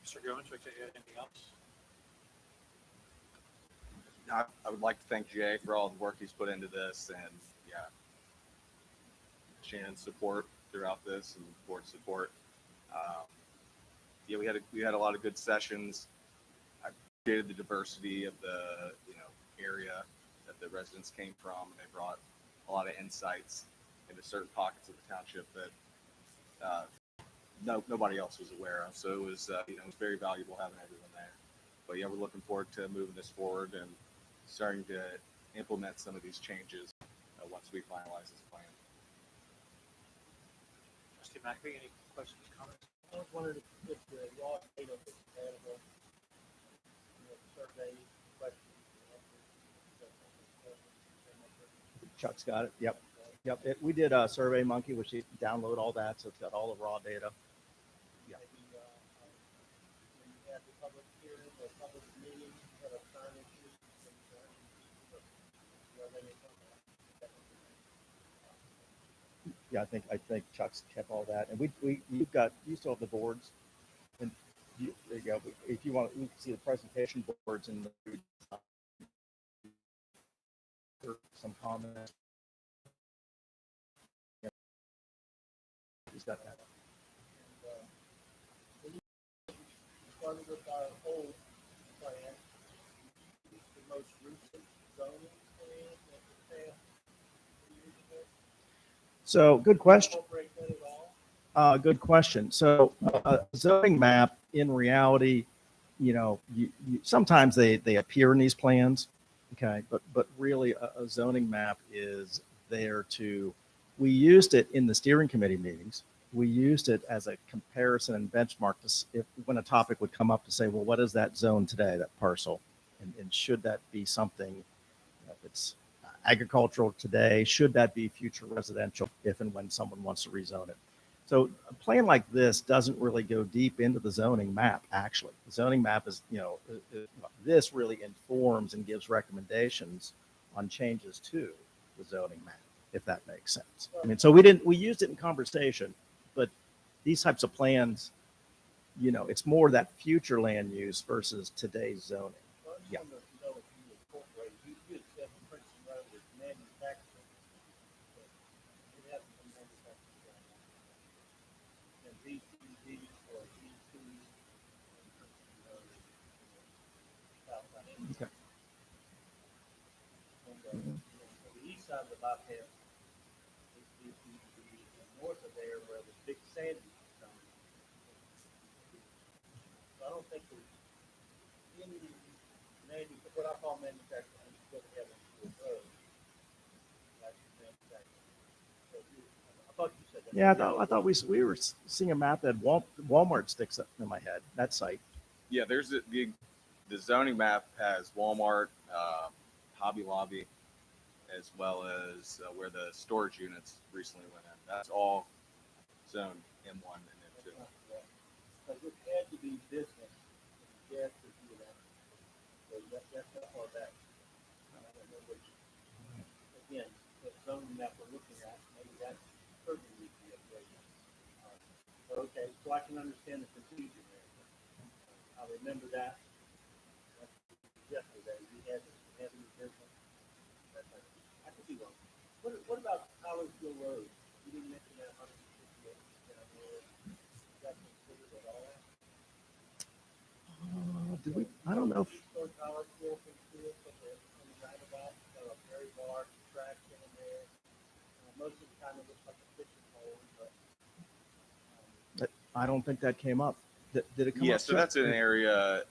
Mr. Goins, would you add anything else? I would like to thank Jay for all the work he's put into this, and yeah, Shannon's support throughout this and board support. Yeah, we had a lot of good sessions. I appreciated the diversity of the area that the residents came from, and they brought a lot of insights into certain pockets of the township that nobody else was aware of. So it was it was very valuable having everyone there. But yeah, we're looking forward to moving this forward and starting to implement some of these changes once we finalize this plan. Trustee McAfee, any questions, comments? I was wondering if the raw data was available, survey questions. Chuck's got it. Yep. We did a Survey Monkey, which you download all that, so it's got all the raw data. Yeah. Maybe when you have the public hearing or public meeting, have a sign issue. Yeah, I think Chuck's kept all that, and you still have the boards, and there you go. If you want, you can see the presentation boards and some comments. Yeah. He's got that. Started with our old plan, the most recent zoning plan that we passed 3 years ago. So, good question. Incorporate that at all? Good question. So, a zoning map, in reality, sometimes they appear in these plans, okay, but really a zoning map is there to. We used it in the steering committee meetings. We used it as a comparison and benchmark when a topic would come up to say, well, what is that zone today, that parcel, and should that be something? If it's agricultural today, should that be future residential if and when someone wants to rezone it? So a plan like this doesn't really go deep into the zoning map, actually. The zoning map is, this really informs and gives recommendations on changes to the zoning map, if that makes sense. I mean, so we used it in conversation, but these types of plans, it's more that future land use versus today's zoning. Well, I just Yeah. wanted to know if you incorporate, you did say the Princeton Road is manufacturing. But it hasn't been manufacturing right now. And VCD or V2 and Princeton Road is south side. Okay. And so the east side of the bypass is VCD, and north of there where the big sandy is coming. So I don't think there's any what I call manufacturing, is what we have on Ford Road. That's manufacturing. So I thought you said that. Yeah, I thought we were seeing a map that Walmart sticks up in my head, that site. Yeah, there's the zoning map has Walmart, Hobby Lobby, as well as where the storage units recently went in. That's all zoned M1 and M2. Because it had to be business, gas to do that. So that's not far back. I don't know which, again, the zoning map we're looking at, maybe that's certainly needs to be updated. Okay, so I can understand the confusion there. I remember that. That's yesterday, we had any business. I could be wrong. What about Collegeville Road? You didn't mention that 158 down there. Is that considered at all? Did we? I don't know. Eastern Collegeville considered, but the roundabout, a very large track in there. Most of the time it looks like a fishing hole, but I don't think that came up. Did it come up? Yeah, so that's an area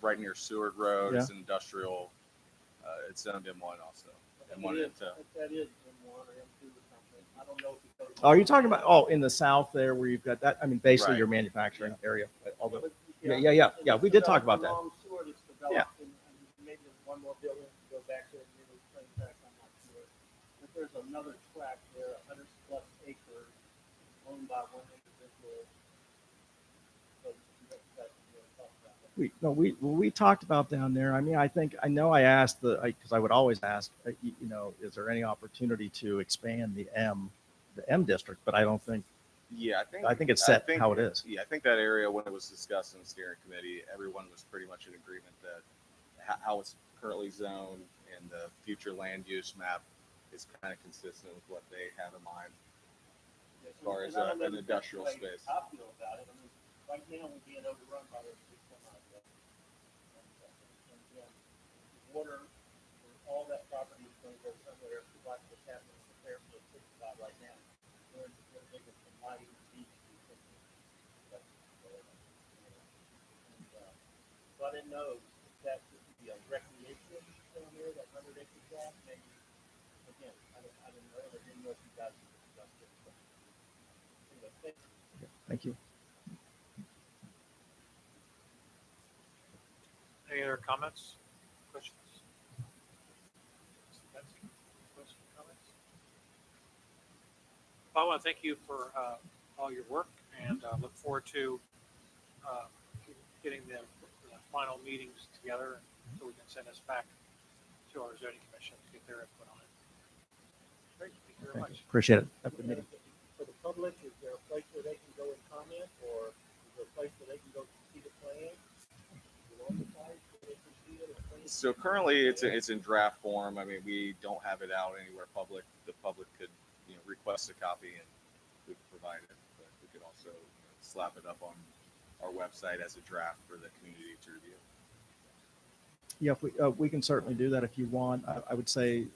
right near Seward Road. Yeah. It's industrial. It's zoned M1 also. M1 and M2. that is M1 or M2 or something. I don't know if it goes. Oh, you're talking about in the south there where you've got that. I mean, basically Right. your manufacturing area. Although, But, yeah. We did talk about that. Along Seward, it's Yeah. developed, and maybe there's one more building to go back to, maybe the train tracks, I'm not sure. But there's a another tract there, 100+ acres, owned by one individual. So that's what we're talking about. We talked about down there. I mean, I know I asked because I would always ask, is there any opportunity to expand the M district? But I don't think, Yeah, I think it's set how it is. Yeah, I think that area, when it was discussed in the steering committee, everyone was pretty much in agreement that how it's currently zoned and the future land use map is kind of consistent with what they have in mind as far as an industrial space. I feel about it. I mean, right now we're being overrun by those big semis. And again, water, all that property is going to go somewhere, like what's happening in the Fairfield spot right now. We're making some mighty beach. So I didn't know if that could be a recreation down there, that 100-acre tract, maybe. Again, I didn't know. I didn't know if you guys discussed it. But anyway, thank you. Thank you. Any other comments, questions? Questions, comments? I want to thank you for all your work and look forward to getting the final meetings together so we can send this back to our zoning commission to get their input on it. Great, thank you very much. Appreciate it. Have a good meeting. For the public, is there a place where they can go and comment, or is there a place where they can go see the plan? Is it on the site where they can see it? So currently, it's in draft form. I mean, we don't have it out anywhere public. The public could request a copy and we could provide it. But we could also slap it up on our website as a draft for the community to review. Yeah, if we can certainly do that if you want. I would say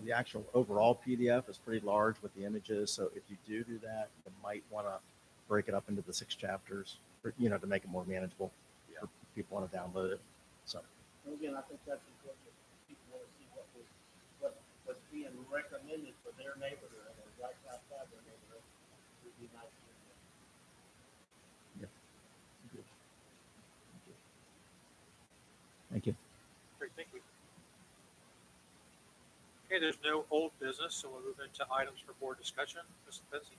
the actual overall PDF is pretty large with the images. So if you do that, you might want to break it up into the 6 chapters, to make it more manageable. Yeah. For people want to download it. So. And again, I think that's important. If people want to see what's being recommended for their neighborhood or right outside their neighborhood, it would be nice to hear that. Thank you. Great, thank you. Okay, there's no old business, so we'll move into items for board discussion. Mr. Betsy?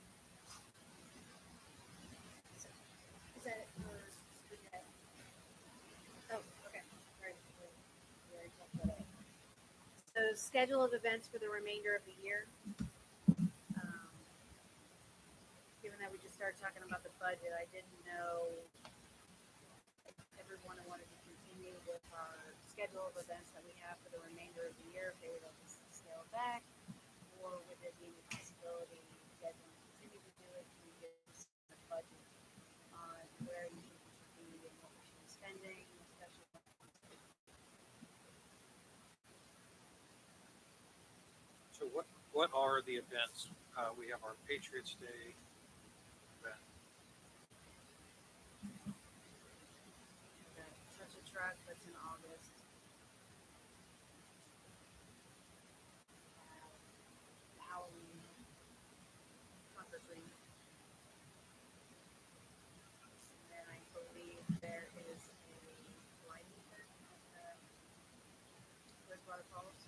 Is that it for today? Oh, okay. Right. We already talked about it. So schedule of events for the remainder of the year. Given that we just started talking about the budget, I didn't know if everyone wanted to continue with our schedule of events that we have for the remainder of the year, if they would like to scale back, or would there be any possibility that you continue to do it to get the budget on where you think we should be and what we should be spending, especially. So what are the events? We have our Patriots Day event. Touch a truck that's in August. Halloween. Trunk or treat. And then I believe there is a lighting event at the Bridgewater Falls.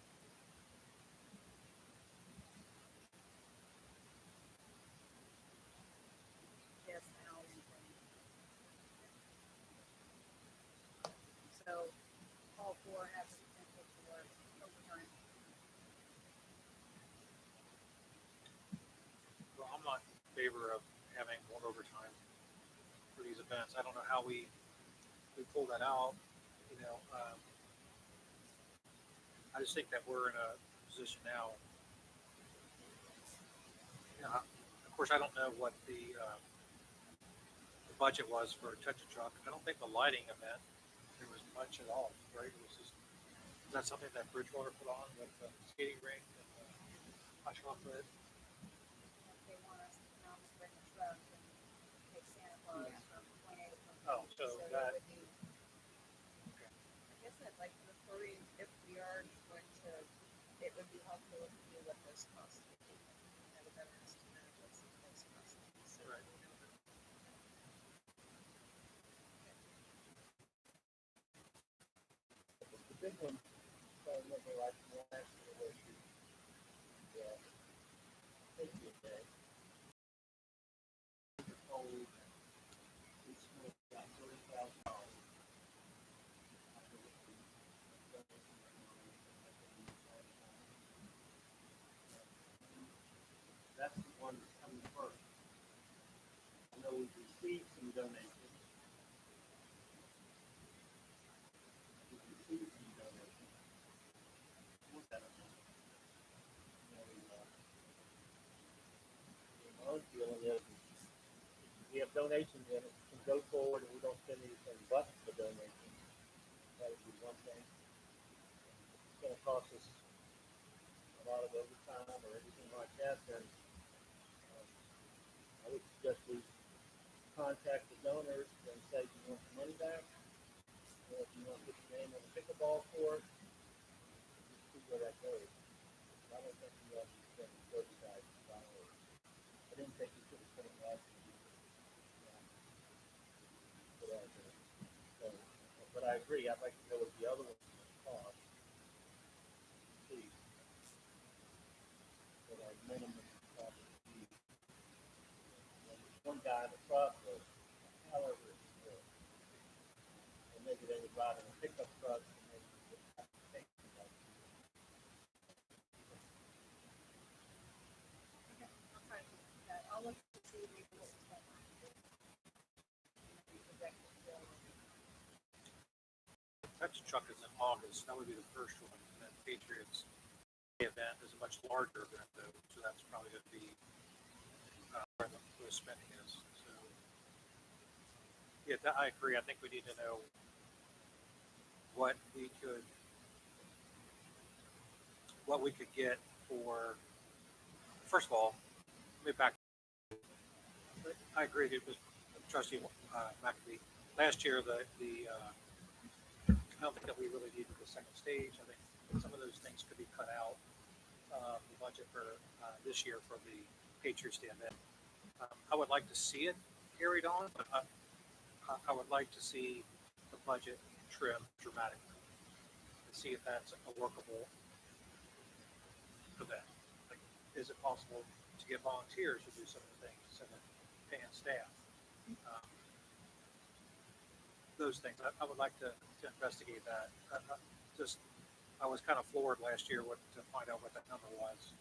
Yes, the Halloween thing. So all 4 have the potential for overtime. Well, I'm not in favor of having more overtime for these events. I don't know how we pull that out. I just think that we're in a position now. Of course, I don't know what the budget was for Touch a Truck. I don't think the lighting event there was much at all, right? It was just, is that something that Bridgewater put on with the skating rink and the hot chocolate? They want us to come bring a truck and take Santa Claus from point A to point B. Oh, so that- it would be, I guess I'd like to refer you, if we are going to, it would be helpful if we knew what those costs would be. Have a better estimate of what some of those costs would be. So Right. we know that. The big one, if I remember right, last year was the today. Told we spent about $30,000. That's the one that's coming first. I know we've received some donations. We've received some donations. What's that about? My own feeling is we have donations in it, can go forward and we don't spend anything but the donations. That would be one thing. It's gonna cost us a lot of overtime or anything like that, then I would suggest we contact the donors and say, do you want the money back? Or if you want to put your name on the pickleball court, just see where that goes. I don't think we ought to be spending $30,000. I didn't think we should have spent it last year. So, but I agree, I'd like to know what the other ones cost. See. What our minimum cost would be. One guy in the truck, or however it's worth. And maybe they would ride in a pickup truck and maybe we would have to take them back. Okay, I'll try to do that. I'll look to see maybe what was that. Touch truck is in August. That would be the first one. And then Patriots event is a much larger event, though, so that's probably going to be where the spending is. So, yeah, I agree. I think we need to know what we could get for. First of all, let me back. I agree. It was Trustee McAfee. Last year, I don't think that we really needed the second stage. I think some of those things could be cut out of the budget for this year for the Patriots Day event. I would like to see it carried on, but I would like to see the budget trimmed dramatically and see if that's a workable event. Like, is it possible to get volunteers to do some of the things instead of paying staff? Those things. I would like to investigate that. I was kind of floored last year to find out what that number was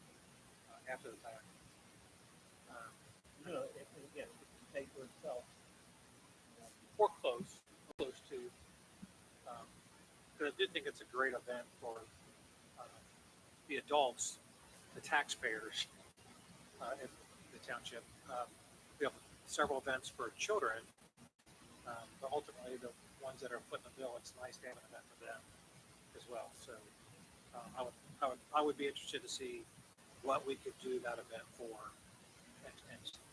after the fact. You know, and again, it can pay for itself. Or close to. Because I do think it's a great event for the adults, the taxpayers in the township. We have several events for children. But ultimately, the ones that are footing the bill, it's nice to have an event for them as well. So I would be interested to see what we could do that event for and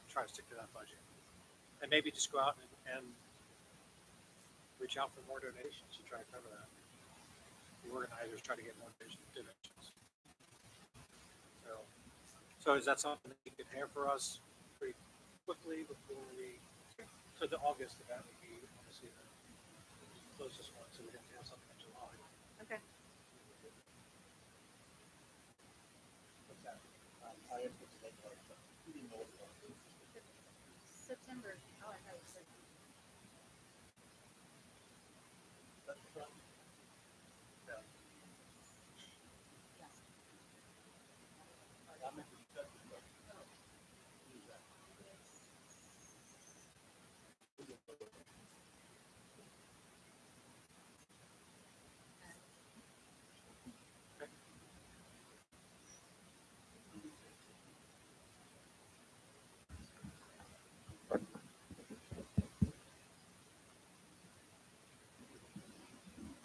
try to stick to that budget. And maybe just go out and reach out for more donations to try to cover that. The organizers try to get more donations. So is that something that you could have for us pretty quickly before we, so the August event would be obviously the closest one, so we didn't have something in July. Okay. What's that? I anticipate that. You didn't know what it was. September. Oh, I thought it was September. That's the front. Yeah. Yes. I meant to discuss it, but. Who's that?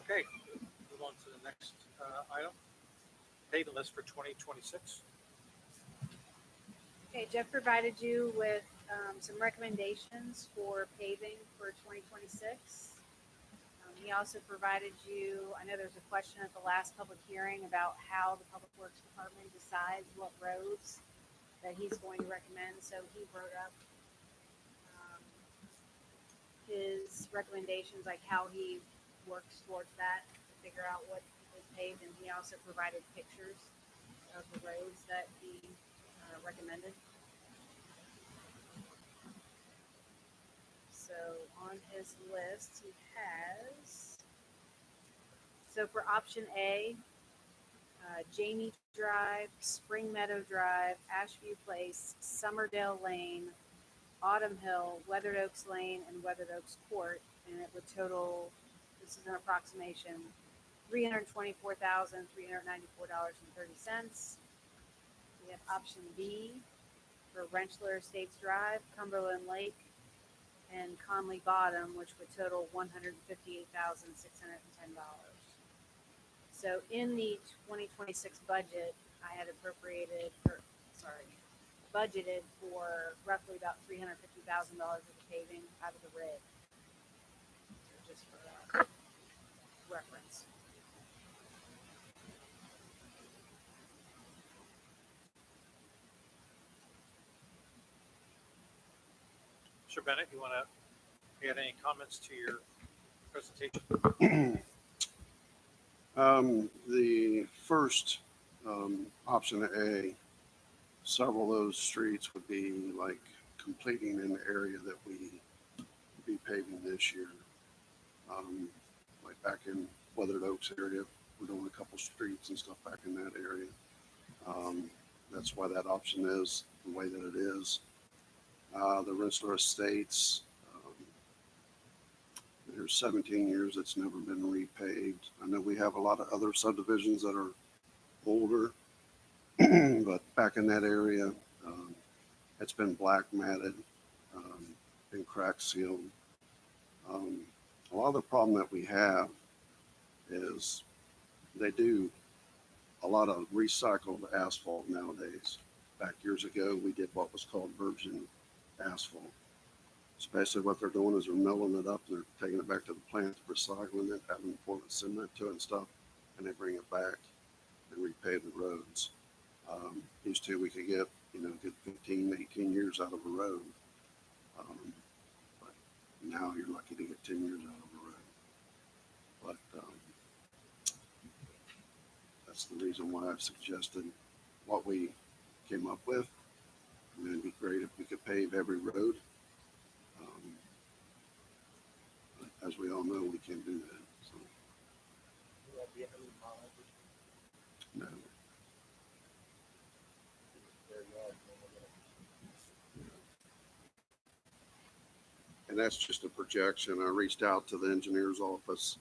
Okay, move on to the next item. Payment list for 2026. Okay, Jeff provided you with some recommendations for paving for 2026. He also provided you, I know there's a question at the last public hearing about how the Public Works Department decides what roads that he's going to recommend. So he wrote up his recommendations, like how he works towards that to figure out what is paved. And he also provided pictures of the roads that he recommended. So on his list, he has, so for option A, Jamie Drive, Spring Meadow Drive, Ashview Place, Summerdale Lane, Autumn Hill, Weathered Oaks Lane, and Weathered Oaks Court, and it would total, this is an approximation, $324,394.30. We have option B for Rensselaer Estates Drive, Cumberland Lake, and Conley Bottom, which would total $158,610. So in the 2026 budget, I had budgeted for roughly about $350,000 of the paving out of the red. Just for reference. Mr. Bennett, you want to add any comments to your presentation? The first option A, several of those streets would be like completing an area that we be paving this year. Like back in Weathered Oaks area, we're doing a couple streets and stuff back in that area. That's why that option is the way that it is. The Rensselaer Estates, there's 17 years it's never been repaved. I know we have a lot of other subdivisions that are older, but back in that area, it's been black matted, been crack sealed. A lot of the problem that we have is they do a lot of recycled asphalt nowadays. Back years ago, we did what was called virgin asphalt. So basically what they're doing is they're milling it up and they're taking it back to the plant, recycling it, having to pour the cement to it and stuff, and they bring it back and repave the roads. Used to, we could get, good 15, 18 years out of a road. But now you're lucky to get 10 years out of a road. But that's the reason why I've suggested what we came up with. I mean, it'd be great if we could pave every road. But as we all know, we can't do that. So, no. And that's just a projection. I reached out to the engineer's office,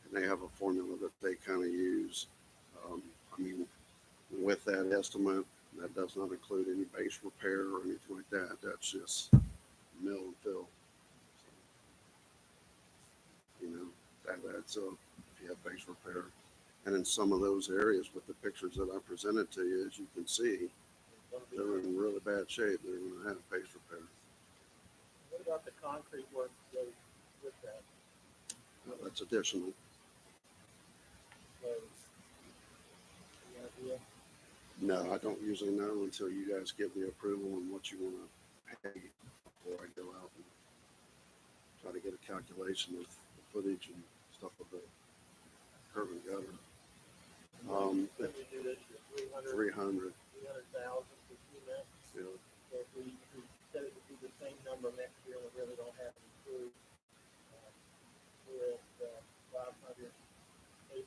and they have a formula that they kind of use. I mean, with that estimate, that does not include any base repair or anything like that. That's just mill and fill. So, that adds up if you have base repair. And in some of those areas with the pictures that I presented to you, as you can see, they're in really bad shape. They're going to have base repair. What about the concrete work that goes with that? That's additional. So, any idea? No, I don't usually know until you guys give me approval on what you want to pay before I go out and try to get a calculation of the footage and stuff of the curb and gutter. If we do this, 300,000 300. for cement. You know, So if we said it would be the same number next year, we really don't have any crew. We're at $500,000, $800,000.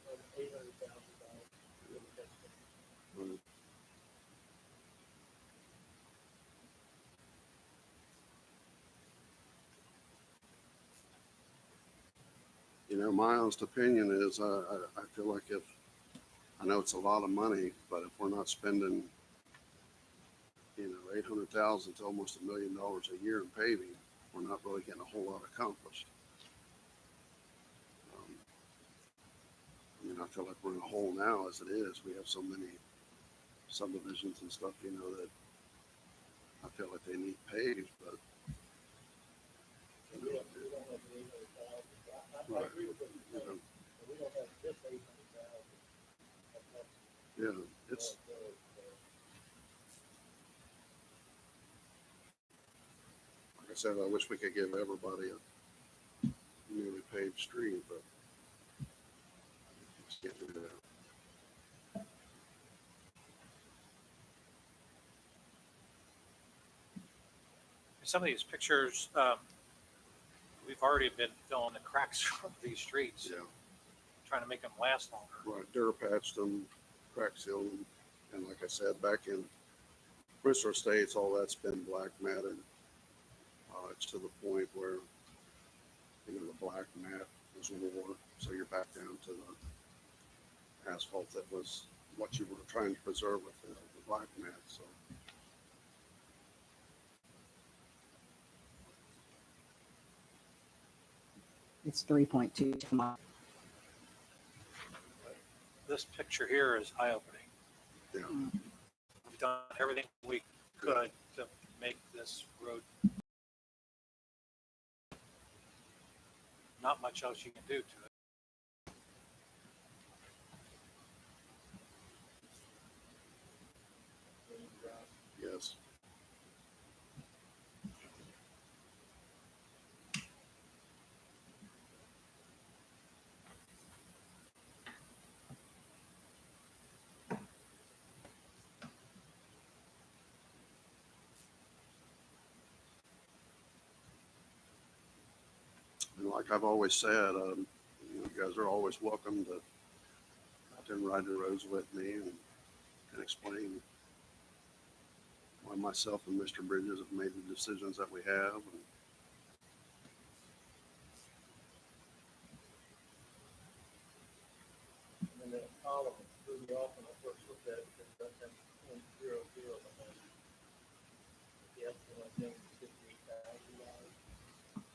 My honest opinion is I feel like I know it's a lot of money, but if we're not spending, $800,000 to almost $1 million a year in paving, we're not really getting a whole lot accomplished. I feel like we're in a hole now as it is. We have so many subdivisions and stuff, that I feel like they need paved, but. We don't have $800,000. I agree with what you're saying. We don't have just $800,000. Yeah, it's. Like I said, I wish we could give everybody a newly paved street, but just can't do that. Some of these pictures, we've already been filling the cracks of these streets, Yeah, trying to make them last longer. right. Dura patched them, crack sealed them, and like I said, back in Bristol Estates, all that's been black matted. It's to the point where, you know, the black mat is wore, so you're back down to the asphalt that was what you were trying to preserve with the black mat, so. It's 3.2 miles. This picture here is eye-opening. Yeah, We've done everything we could to make this road. Not much else you can do to it. yes. And like I've always said, you guys are always welcome to out there and ride the roads with me and explain why myself and Mr. Bridges have made the decisions that we have. And And then that column threw me off when I first looked at it, because it doesn't have .00 behind it. The estimate, I think, is $58,000.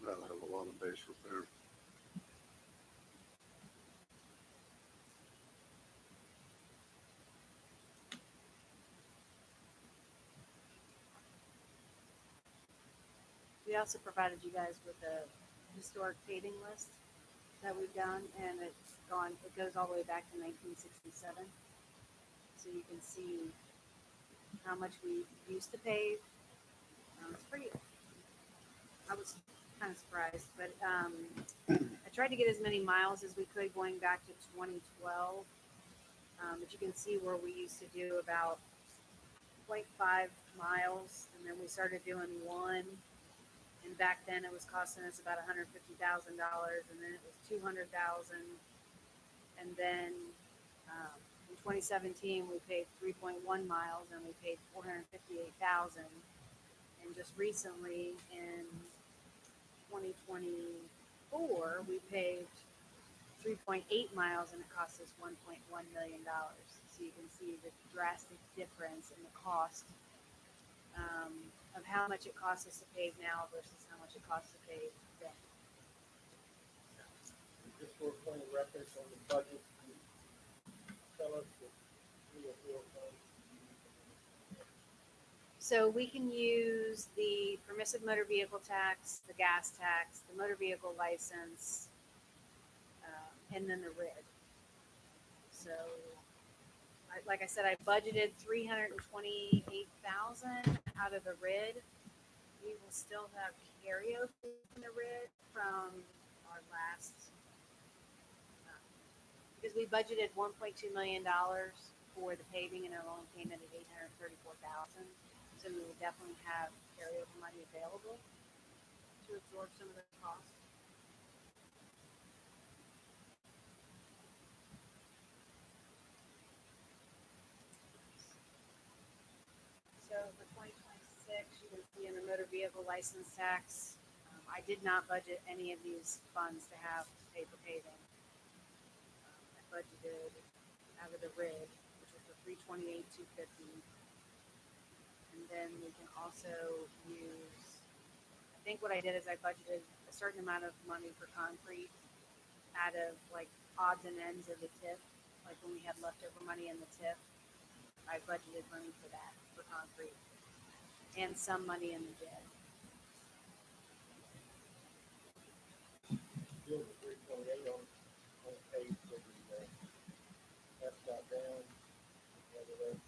that'll have a lot of base repair. We also provided you guys with a historic paving list that we've done, and it goes all the way back to 1967. So you can see how much we used to pave. It's pretty, I was kind of surprised, but I tried to get as many miles as we could going back to 2012. But you can see where we used to do about 0.5 miles, and then we started doing 1. And back then it was costing us about $150,000, and then it was 200,000. And then in 2017 we paid 3.1 miles, and we paid 458,000. And just recently in 2024 we paved 3.8 miles, and it cost us $1.1 million. So you can see the drastic difference in the cost of how much it costs us to pave now versus how much it costs to pave then. Just for a point of reference on the budget, can you tell us the 3 or 4 funds. So we can use the permissive motor vehicle tax, the gas tax, the motor vehicle license, and then the RID. So, like I said, I budgeted 328,000 out of the RID. We will still have carryover in the RID from our last, because we budgeted $1.2 million for the paving, and it only came in at 834,000. So we will definitely have carryover money available to absorb some of the costs. So for 2026, you can see in the motor vehicle license tax, I did not budget any of these funds to have to pay for paving. I budgeted out of the RID, which was the 328,250. And then we can also use, I think what I did is I budgeted a certain amount of money for concrete out of like odds and ends of the TIF. Like when we had leftover money in the TIF, I budgeted money for that, for concrete, and some money in the JED. Still the 328 on page for the, that's got down, whether that's,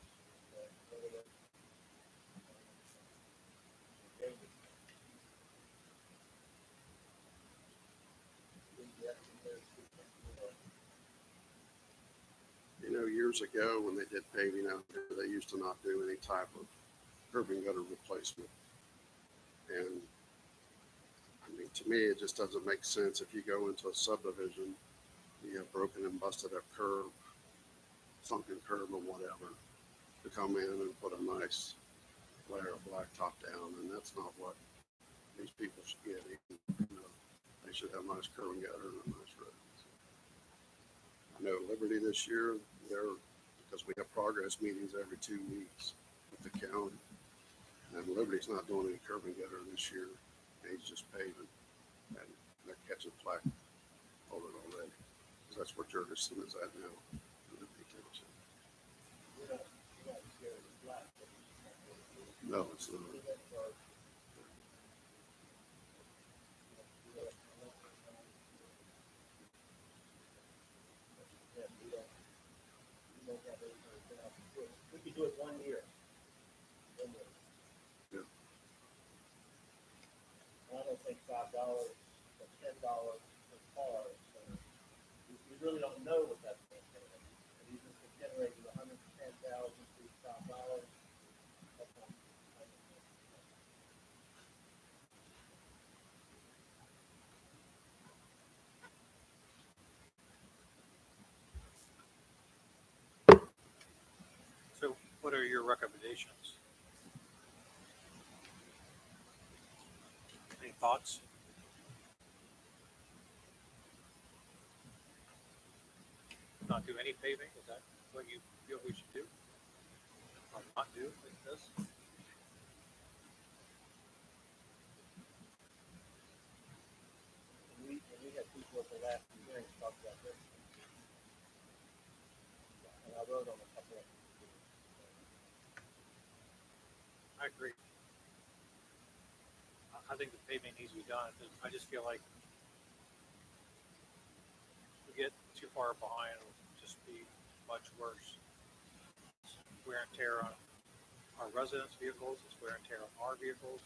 You know, years ago when they did paving out there, they used to not do any type of curb and gutter replacement. And I mean, to me, it just doesn't make sense if you go into a subdivision, you have broken and busted up curb, sunken curb or whatever, to come in and put a nice layer of blacktop down, and that's not what these people should get. You know, they should have nice curb and gutter and a nice road. I know Liberty this year, because we have progress meetings every 2 weeks with the county, and Liberty's not doing any curb and gutter this year. He's just paving, and they're catching flack over it already. Because that's where Jurgensen is at now. In Liberty Township. You're not scared of black. No, it's not. We could do it 1 year. Yeah. I don't think $5 or $10 per car. So we really don't know what that's going to generate. And even if it generated 110,000 to $5, that's not. So what are your recommendations? Any thoughts? Not do any paving? Is that what you feel we should do? Or not do like this? And we had people at the last hearing talk about this. And I wrote on a couple of them. I agree. I think the paving needs to be done. I just feel like we get too far behind, it'll just be much worse. It's wear and tear on our residents' vehicles, it's wear and tear on our vehicles.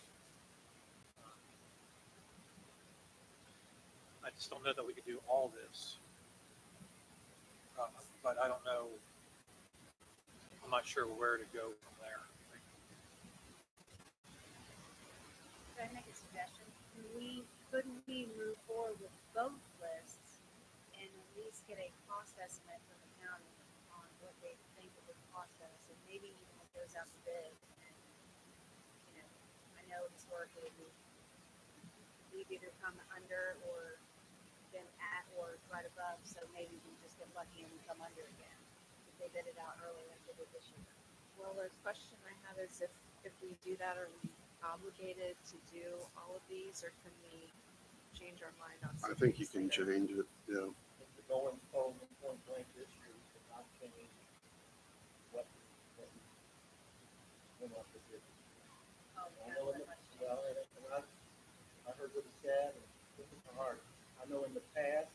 I just don't know that we could do all this. But I don't know, I'm not sure where to go from there. Can I make a suggestion? Couldn't we move forward with both lists and at least get a cost estimate from the county on what they think it would cost us, and maybe even if it goes out to bid? And, you know, I know historically we've either come under or been at or right above, so maybe we just get lucky and we come under again if they bid it out earlier than they did this year. Well, the question I have is if we do that, are we obligated to do all of these, or can we change our mind on some I think you things can later? change it. Yeah. If the going told me point blank this year, we could not change what we went off the bid. Oh, I know in the, well, and I heard what he said, and this is hard. I know in the past,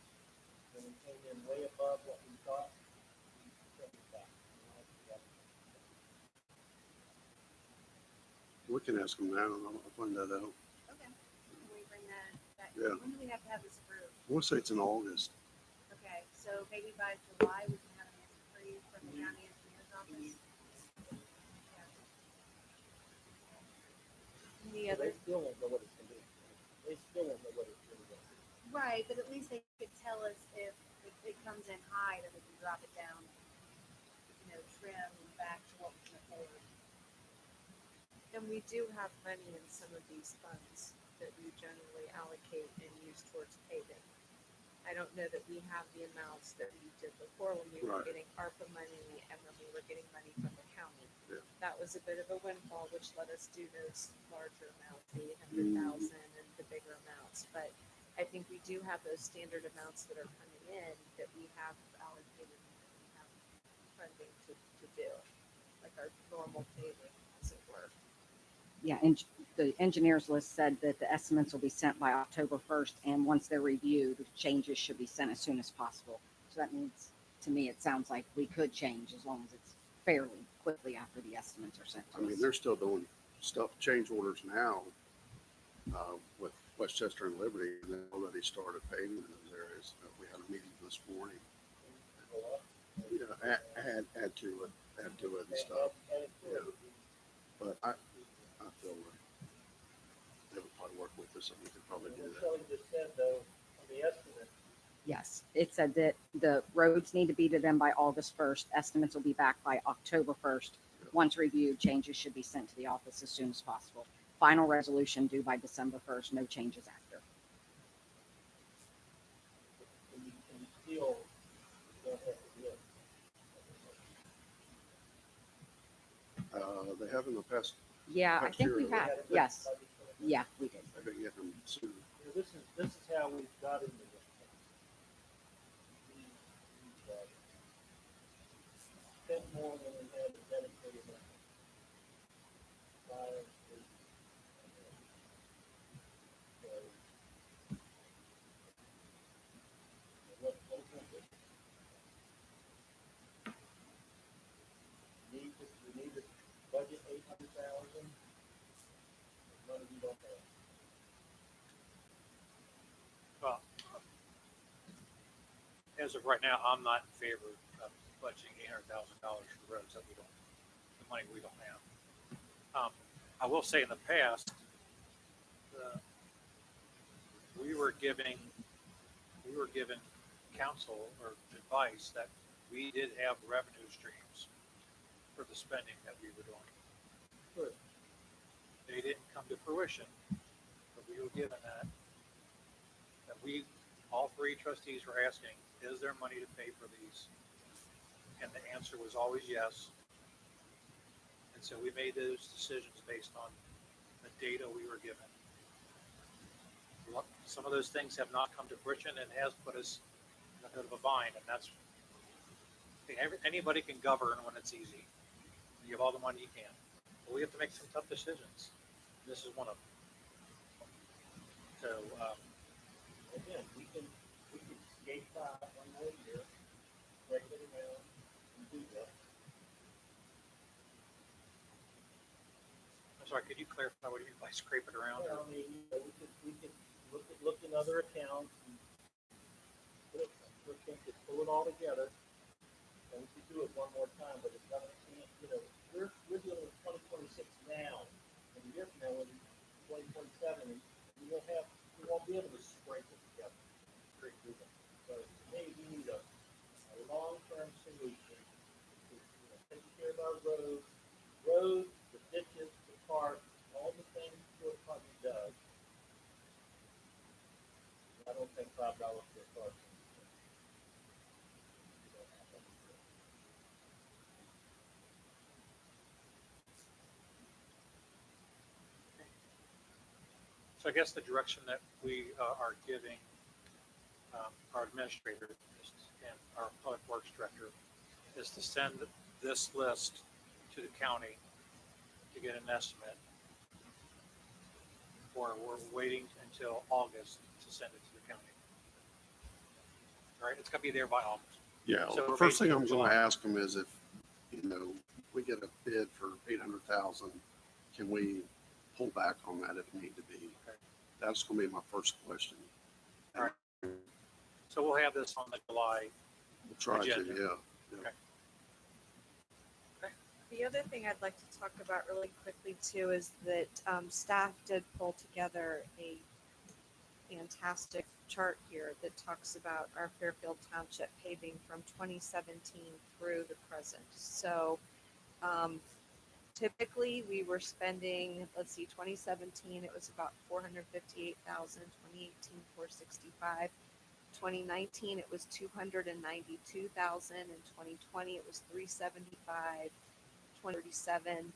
when we came in way above what we thought, we took it back. We can ask them now. I'll find that out. Okay. Can we bring that back? Yeah. When do we have to have this approved? I want to say it's in August. Okay, so maybe by July, we can have an answer for you from the county engineer's office. Any They other, still won't know what it's going to be. They still won't know what it's going to be. Right, but at least they could tell us if it comes in high, then we can drop it down, trim back to what we can afford. and we do have money in some of these funds that we generally allocate and use towards paving. I don't know that we have the amounts that we did before when we were Right. getting ARPA money and when we were getting money from the county. Yeah. That was a bit of a windfall, which let us do those larger amounts, the 800,000 and the bigger amounts. But I think we do have those standard amounts that are coming in that we have allocated and that we have funding to do, like our normal paving, as it were. Yeah, and the engineers list said that the estimates will be sent by October 1st, and once they're reviewed, changes should be sent as soon as possible. So that means, to me, it sounds like we could change as long as it's fairly quickly after the estimates are sent to I mean, us. they're still doing stuff, change orders now with Westchester and Liberty, and they already started paving in those areas. We had a meeting this morning. you know, add to it and stuff. Add it to it. But I feel like they would probably work with us and we could probably do What that. Shelley just said though, on the estimate, Yes, it said that the roads need to be to them by August 1st. Estimates will be back by October 1st. Once reviewed, changes should be sent to the office as soon as possible. Final resolution due by December 1st, no changes after. and you still don't have to do it. They have in the past, Yeah, I think we Criteria. have, yes. Yeah, we did. I've been getting them soon. You know, this is how we've got into this. We spent more than we had a dedicated fire. What is it? We need to budget 800,000. Money we don't have. Well, as of right now, I'm not in favor of budgeting $800,000 for roads that we don't, the money we don't have. I will say in the past, we were given counsel or advice that we did have revenue streams for the spending that we were doing. Good. They didn't come to fruition, but we were given that we, all three trustees were asking, is there money to pay for these? And the answer was always yes. And so we made those decisions based on the data we were given. Some of those things have not come to fruition and has put us in a bit of a bind, and that's, anybody can govern when it's easy. You have all the money you can. But we have to make some tough decisions. This is one of them. So, Again, we can skate by one more year, break it around, and do that. I'm sorry, could you clarify what you mean by scrape it around? Well, I mean, you know, we could look in other accounts and pull it all together. And we could do it one more time, but it's not, you know, we're dealing with 2026 now. And a year from now, when 2027, we won't be able to scrape it together. So to me, we need a long-term solution to, you know, taking care of our roads, the ditches, the park, all the things Fort Putnam does. I don't think $5 per car. So I guess the direction that we are giving our administrator and our public works director is to send this list to the county to get an estimate, or we're waiting until August to send it to the county. All right, it's got to be there by August. Yeah, So the we're first thing waiting I'm for gonna July. ask them is if, you know, we get a bid for 800,000, can we pull back on that if need to be? Okay. That's gonna be my first question. All right. So we'll have this on the July. We'll try to, Agenda. yeah. Okay. The other thing I'd like to talk about really quickly too is that staff did pull together a fantastic chart here that talks about our Fairfield Township paving from 2017 through the present. So typically we were spending, let's see, 2017 it was about 458,000, 2018 465. 2019 it was 292,000, and 2020 it was 375, 2037,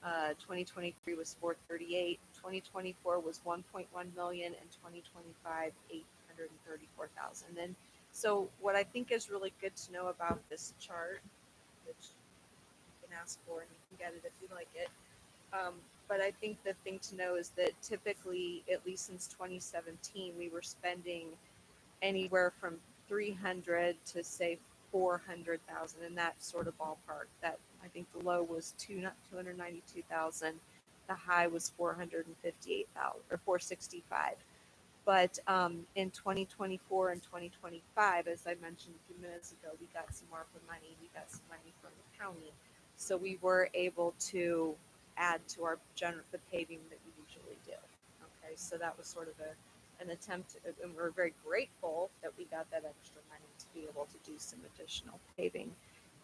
2023 was 438, 2024 was 1.1 million, and 2025 834,000. And so what I think is really good to know about this chart, which you can ask for and you can get it if you like it. But I think the thing to know is that typically, at least since 2017, we were spending anywhere from 300 to say 400,000 in that sort of ballpark. That I think the low was 292,000, the high was 458,000 or 465. But in 2024 and 2025, as I mentioned a few minutes ago, we got some ARPA money, we got some money from the county. So we were able to add to our general, the paving that we usually do. Okay, so that was sort of an attempt, and we're very grateful that we got that extra money to be able to do some additional paving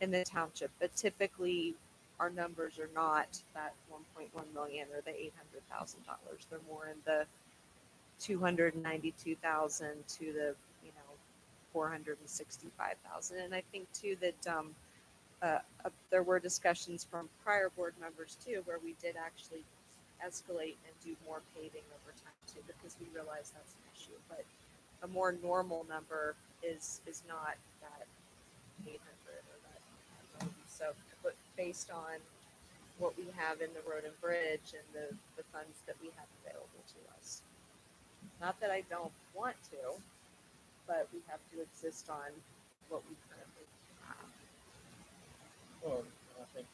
in the township. But typically, our numbers are not that 1.1 million or the $800,000. They're more in the 292,000 to the 465,000. And I think too that there were discussions from prior board members too, where we did actually escalate and do more paving over time too, because we realize that's an issue. But a more normal number is not that 800 or that 90. So, but based on what we have in the road and bridge and the funds that we have available to us. Not that I don't want to, but we have to exist on what we currently have. Well, I think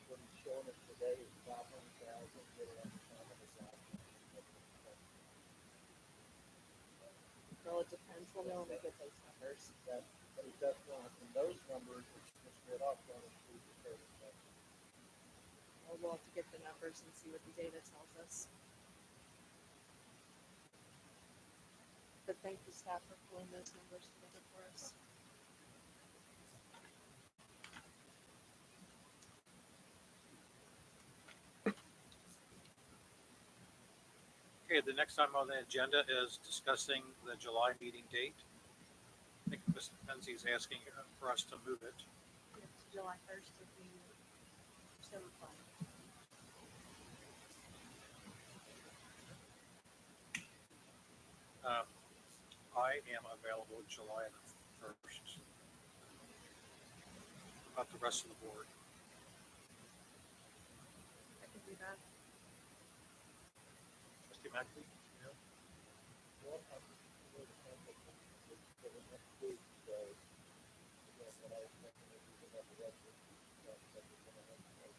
what he's showing us today is 500,000. Well, it depends. We'll know when we get those numbers. That, but if that's one from those numbers, it's just right off on it. We'll have to get the numbers and see what the data tells us. But thank you, staff, for pulling those numbers together for us. Okay, the next item on the agenda is discussing the July meeting date. I think Ms. Menzie is asking for us to move it. It's July 1st if we still apply. I am available July the 1st. About the rest of the board. I can do that. Trustee McAfee? Well, I'm really thankful for the next week, so again, what I was thinking is we can have the rest of the stuff that we're gonna have to make.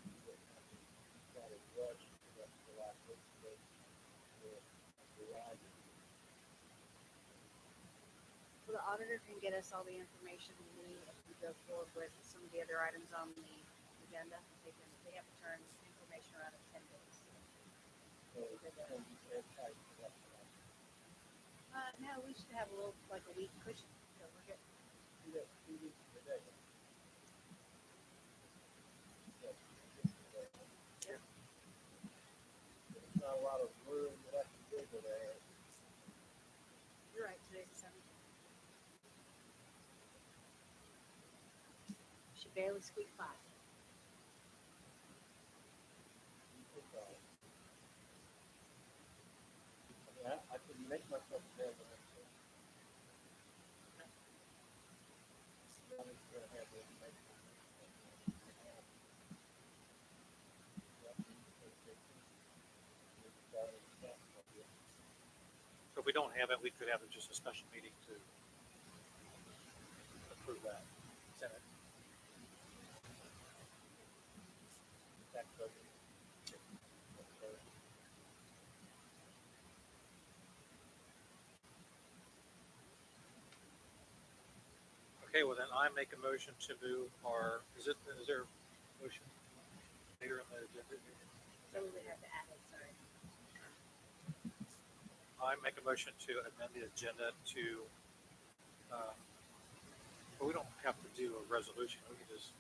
We wouldn't have to try to rush to get to the last week, but we're on. So the auditor can get us all the information we need as we go forward with some of the other items on the agenda. They have to turn information around in 10 days. So it's gonna be airtight for that. No, we should have a little, like a week cushion. So we're good. Do that 2 weeks today. Yeah. There's not a lot of room that I can do today. You're right, today's the 17th. She barely squeaked by. I can make myself available. I'm just gonna have the information. So if we don't have it, we could have just a special meeting to approve that. Senate. Tax budget. Okay, well then I make a motion to move our, is there a motion later in the agenda? So we would have to add it, sorry. I make a motion to amend the agenda to, well, we don't have to do a resolution, we can just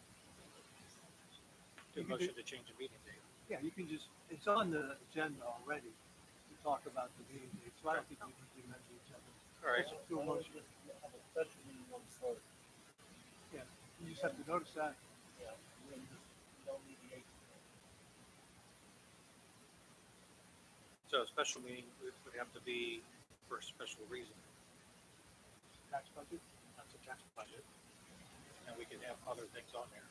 do a motion to change the meeting date. Yeah, you can just, it's on the agenda already to talk about the meeting date, so I don't think you need to amend the agenda. All right, Just do a motion. Have a special meeting on the first. Yeah, you just have to notice that. Yeah, you don't need the 8th. so a special meeting would have to be for a special reason, Tax budget. that's a tax budget, and we can have other things on there.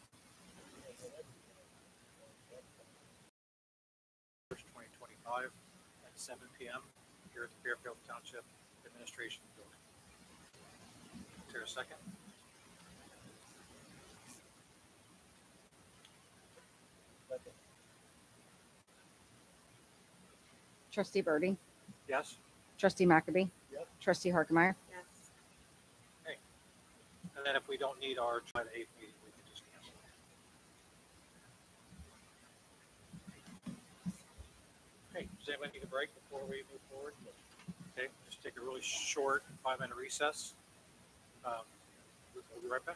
First, 2025 at 7 p.m. here at the Fairfield Township Administration Building. Is there a second? Trustee Birdie, Yes? Trustee Mackabee? Yep. Trustee Harkemaier? Yes. And then if we don't need our July the 8th meeting, we can just cancel it. Okay, does anyone need a break before we move forward? Okay, just take a really short 5-minute recess. We'll be right back.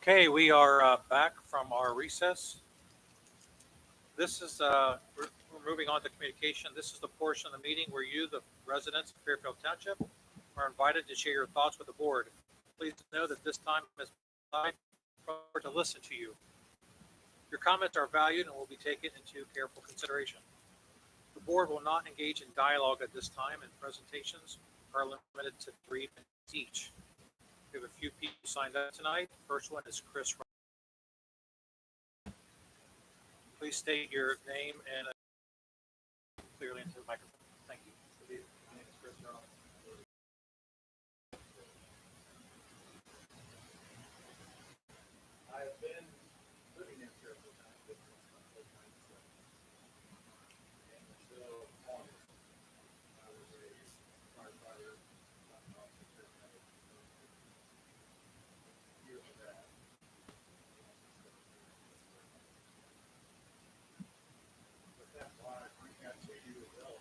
Okay, we are back from our recess. This is, we're moving on to communication. This is the portion of the meeting where you, the residents of Fairfield Township, are invited to share your thoughts with the board. Please know that this time is to listen to you. Your comments are valued and will be taken into careful consideration. The board will not engage in dialogue at this time, and presentations are limited to 3 minutes each. We have a few people signed up tonight. First one is Chris. Please state your name and clearly into the microphone. Thank you. My name is Chris Darling. I have been living in Fairfield Township since 1997. And until August, I was a firefighter, years of that. But that's why I bring that to you as well.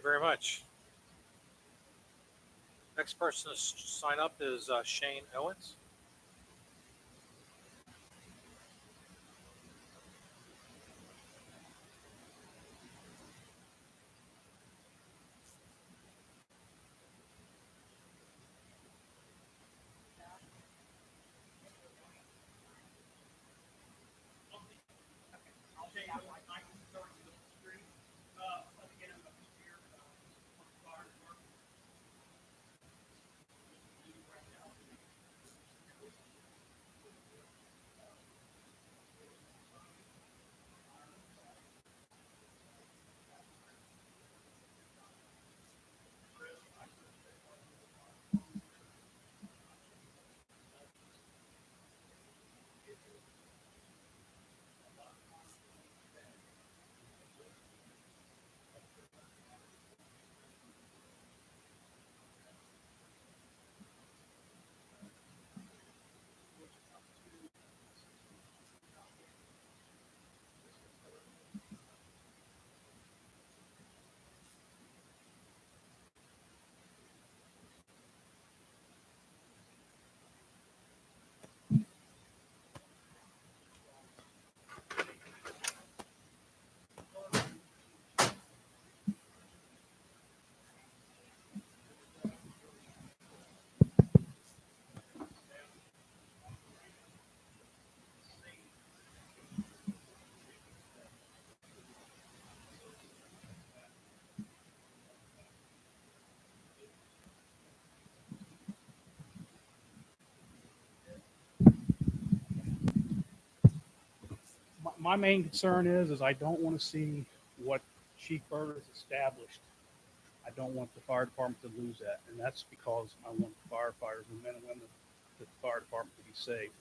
you very much. Next person to sign up is Shane Owens. My main concern is I don't want to see what Chief Berger has established. I don't want the fire department to lose that, and that's because I want the firefighters and men and women of the fire department to be safe.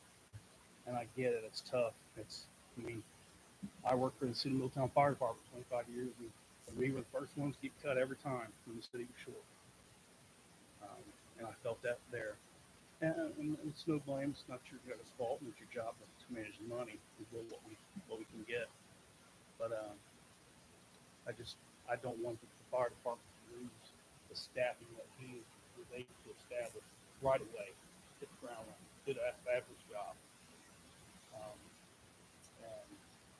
And I get it; it's tough. I mean, I worked for the City of Middletown Fire Department for 25 years, and we were the first ones to get cut every time when the city was short. And I felt that there. And it's no blame. It's not your guys' fault. It's your job to manage the money and build what we can get. But I don't want the fire department to lose the staffing that he was able to establish right away. Hit the ground running. Did an fabulous job.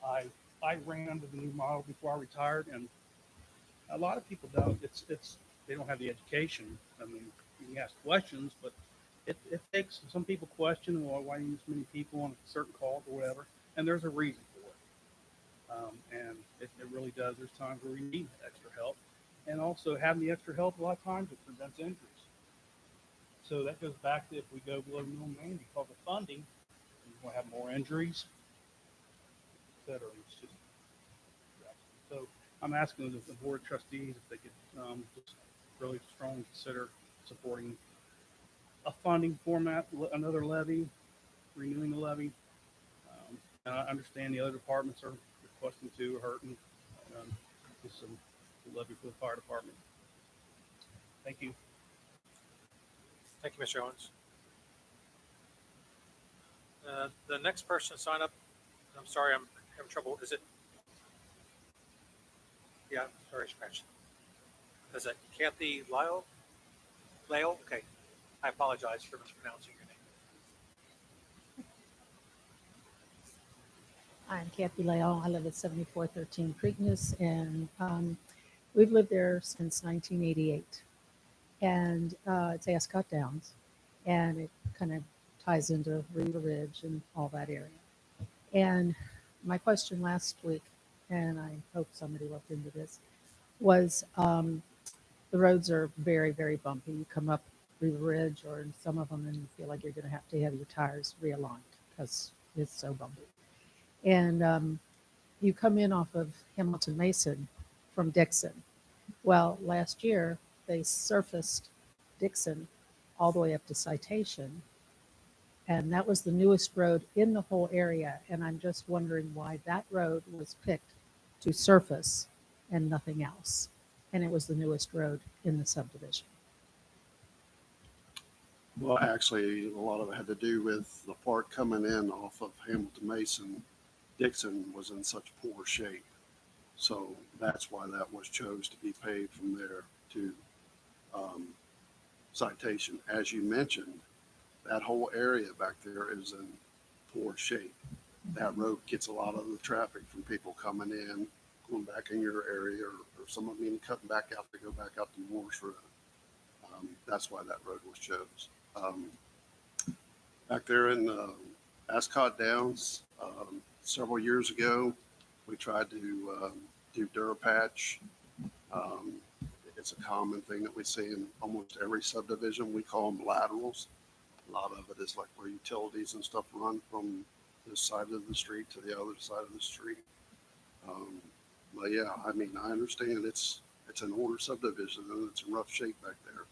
And I ran under the new model before I retired, and a lot of people don't. It's they don't have the education. I mean, you can ask questions, but it takes some people question, well, why do you use so many people on a certain call or whatever, and there's a reason for it. And it really does. There's times where we need extra help, and also having the extra help a lot of times it prevents injuries. So that goes back to if we go below minimum wage because of funding, we're going to have more injuries, et cetera. It's just, yeah. So I'm asking the board of trustees if they could just really strongly consider supporting a funding format, another levy, renewing the levy. And I understand the other departments are requesting to, hurting. Just some levy for the fire department. Thank you. Thank you, Mr. Owens. The next person to sign up, I'm sorry, I'm having trouble. Is it? Yeah, sorry, scratch. Is it Kathy Lyle? Lyle? Okay. I apologize for mispronouncing your name. I'm Kathy Lyle. I live at 7413 Preakness, and we've lived there since 1988. And it's Ascot Downs, and it kind of ties into Riva Ridge and all that area. And my question last week, and I hope somebody looked into this, was the roads are very, very bumpy. You come up Riva Ridge or some of them and you feel like you're going to have your tires realigned because it's so bumpy. And you come in off of Hamilton Mason from Dixon. Well, last year they surfaced Dixon all the way up to Citation, and that was the newest road in the whole area. And I'm just wondering why that road was picked to surface and nothing else. And it was the newest road in the subdivision. Well, actually, a lot of it had to do with the part coming in off of Hamilton Mason. Dixon was in such poor shape. So that's why that was chose to be paid from there to citation. As you mentioned, that whole area back there is in poor shape. That road gets a lot of the traffic from people coming in, going back in your area, or some of them even cutting back out to go back out to Morse Road. That's why that road was chose. Back there in Ascot Downs, several years ago, we tried to do Durapatch. It's a common thing that we see in almost every subdivision. We call them laterals. A lot of it is like where utilities and stuff run from this side of the street to the other side of the street. But yeah, I mean, I understand it's an older subdivision and it's in rough shape back there.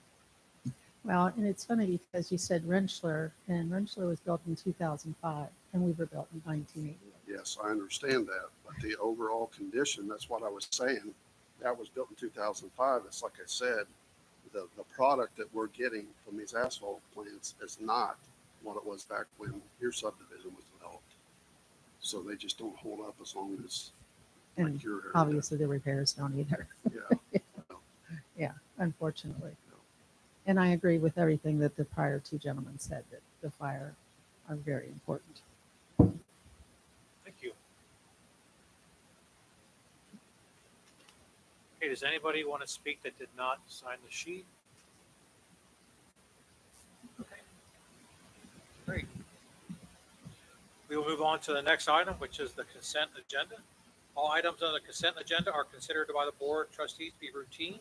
Well, and it's funny because you said Rentschler, and Rentschler was built in 2005, and we were built in 1988. Yes, I understand that, but the overall condition, that's what I was saying. That was built in 2005. It's like I said, the product that we're getting from these asphalt plants is not what it was back when your subdivision was developed. So they just don't hold up as long as And like your area. obviously the repairs don't either. Yeah. Yeah, unfortunately. And I agree with everything that the prior two gentlemen said, that the fire are very important. Thank you. Okay, does anybody want to speak that did not sign the sheet? Okay. Great. We will move on to the next item, which is the consent agenda. All items on the consent agenda are considered by the board of trustees to be routine.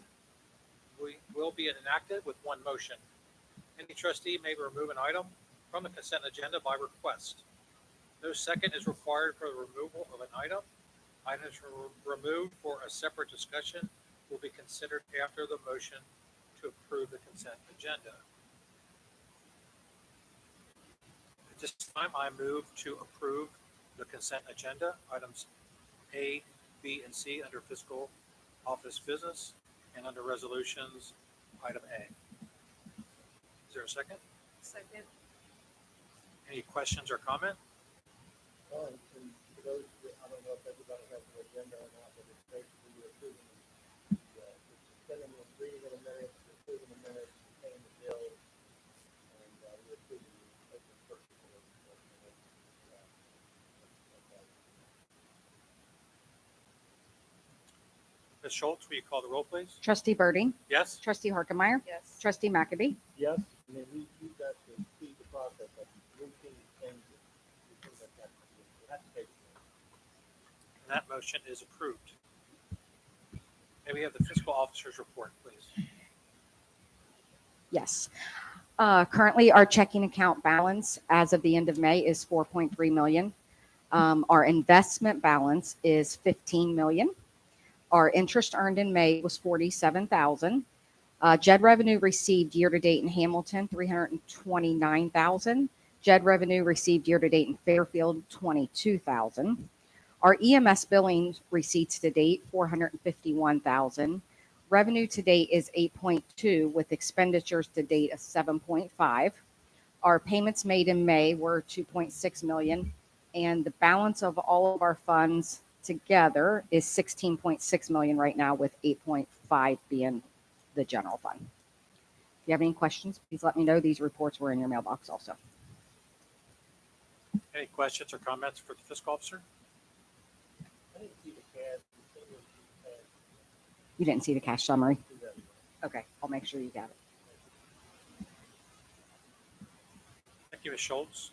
We will be enacted with one motion. Any trustee may remove an item from the consent agenda by request. No second is required for the removal of an item. Items removed for a separate discussion will be considered after the motion to approve the consent agenda. At this time, I move to approve the consent agenda, items A, B, and C under fiscal office business, and under resolutions, item A. Is there a second? Second. Any questions or comment? And for those, I don't know if everybody has an agenda or not, but it's basically you're approving suspending the reading of the minutes, approving the minutes, paying the bills, and we're approving the open purchase order. Ms. Schultz, will you call the roll, please? Trustee Birding, Yes? trustee Harkemaier, Yes. trustee McAbey, Yes, and then we've got to speed the process up, routine changes. We think that's take. And that motion is approved. May we have the fiscal officer's report, please? yes. Currently, our checking account balance as of the end of May is 4.3 million. Our investment balance is 15 million. Our interest earned in May was 47,000. JED revenue received year to date in Hamilton, 329,000. JED revenue received year to date in Fairfield, 22,000. Our EMS billing receipts to date, 451,000. Revenue to date is 8.2 with expenditures to date of 7.5. Our payments made in May were 2.6 million, and the balance of all of our funds together is 16.6 million right now, with 8.5 being the general fund. If you have any questions, please let me know. These reports were in your mailbox also. Any questions or comments for the fiscal officer? I didn't see the CAD. You didn't see the cash summary? Okay, I'll make sure you got it. Thank you, Ms. Schultz.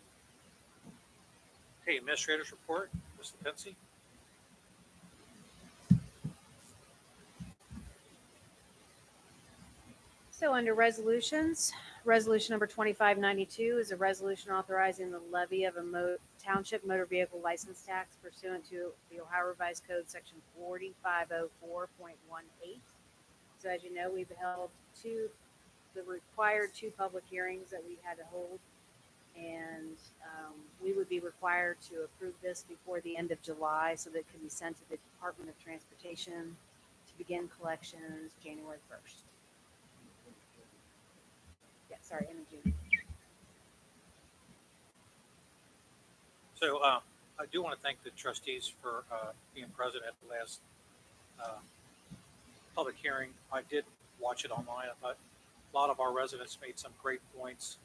Okay, administrator's report, Ms. Lipinski. So under resolutions, resolution number 2592 is a resolution authorizing the levy of a township motor vehicle license tax pursuant to the Ohio Revised Code section 4504.18. So as you know, we've held the required two public hearings that we had to hold. And we would be required to approve this before the end of July so that it can be sent to the Department of Transportation to begin collections January 1st. Yeah, sorry, end of June. So I do want to thank the trustees for being present at the last public hearing. I did watch it online. I thought a lot of our residents made some great points.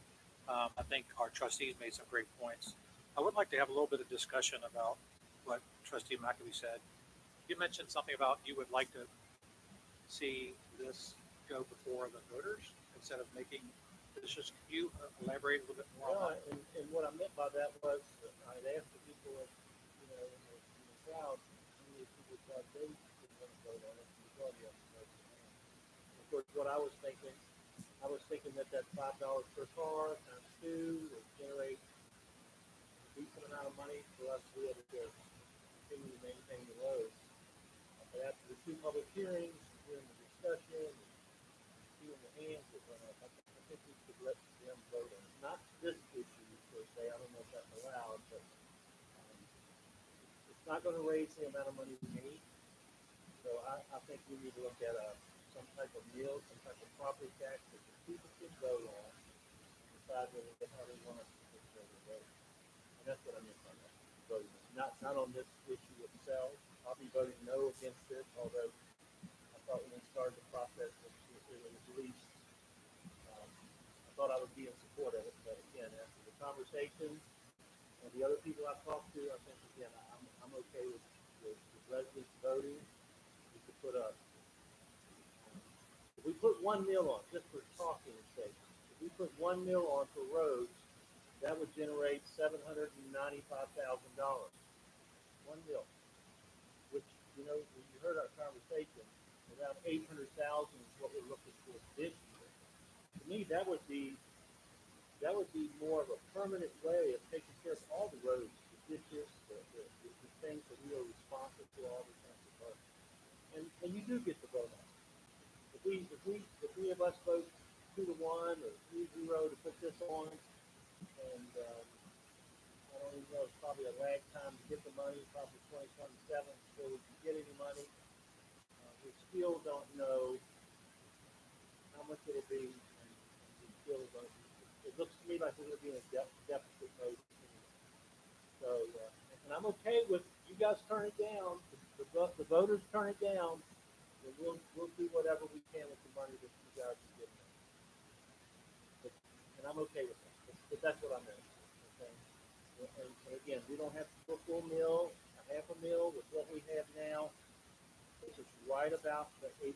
I think our trustees made some great points. I would like to have a little bit of discussion about what Trustee McAfee said. You mentioned something about you would like to see this go before the voters instead of making this. Just can you elaborate a little bit more on Yeah, that? and what I meant by that was, I'd asked the people, in the crowd, how many people thought they would want to vote on it, and the majority of them voted on it. Of course, what I was thinking that $5 per car times two would generate a decent amount of money for us to be able to continue to maintain the roads. But after the two public hearings, during the discussion, and seeing the hands that went up, I think we should let them vote on it. Not this issue per se, I don't know if that's allowed, but it's not going to raise the amount of money we need. So I think we need to look at some type of meal, some type of property tax that the people can vote on and decide how they want to vote. And that's what I meant by that, voting. Not on this issue itself. I'll be voting no against it, although I thought when we started the process, it was at least, I thought I would be in support of it. But again, after the conversation and the other people I've talked to, I think, again, I'm okay with residents voting. We could put if we put 1 mil on, just for talking sake, if we put 1 mil on for roads, that would generate $795,000. 1 mil, which, when you heard our conversation, around 800,000 is what we're looking for this year. To me, that would be more of a permanent way of taking care of all the roads, the ditches, the things that we are responsible for all the time. And you do get the vote on. If we of us vote 2-1 or 3-0 to put this on, and I don't even know, it's probably a lag time to get the money, probably 2027 before we can get any money. We still don't know how much it'll be, and we still don't. It looks to me like we're going to be in a deficit mode. So, and I'm okay with you guys turn it down. The voters turn it down, and we'll do whatever we can with the money that you guys are giving us. And I'm okay with that. But that's what I meant. Okay. And again, we don't have to go full mill, a half a mill with what we have now. It's just right about the $800,000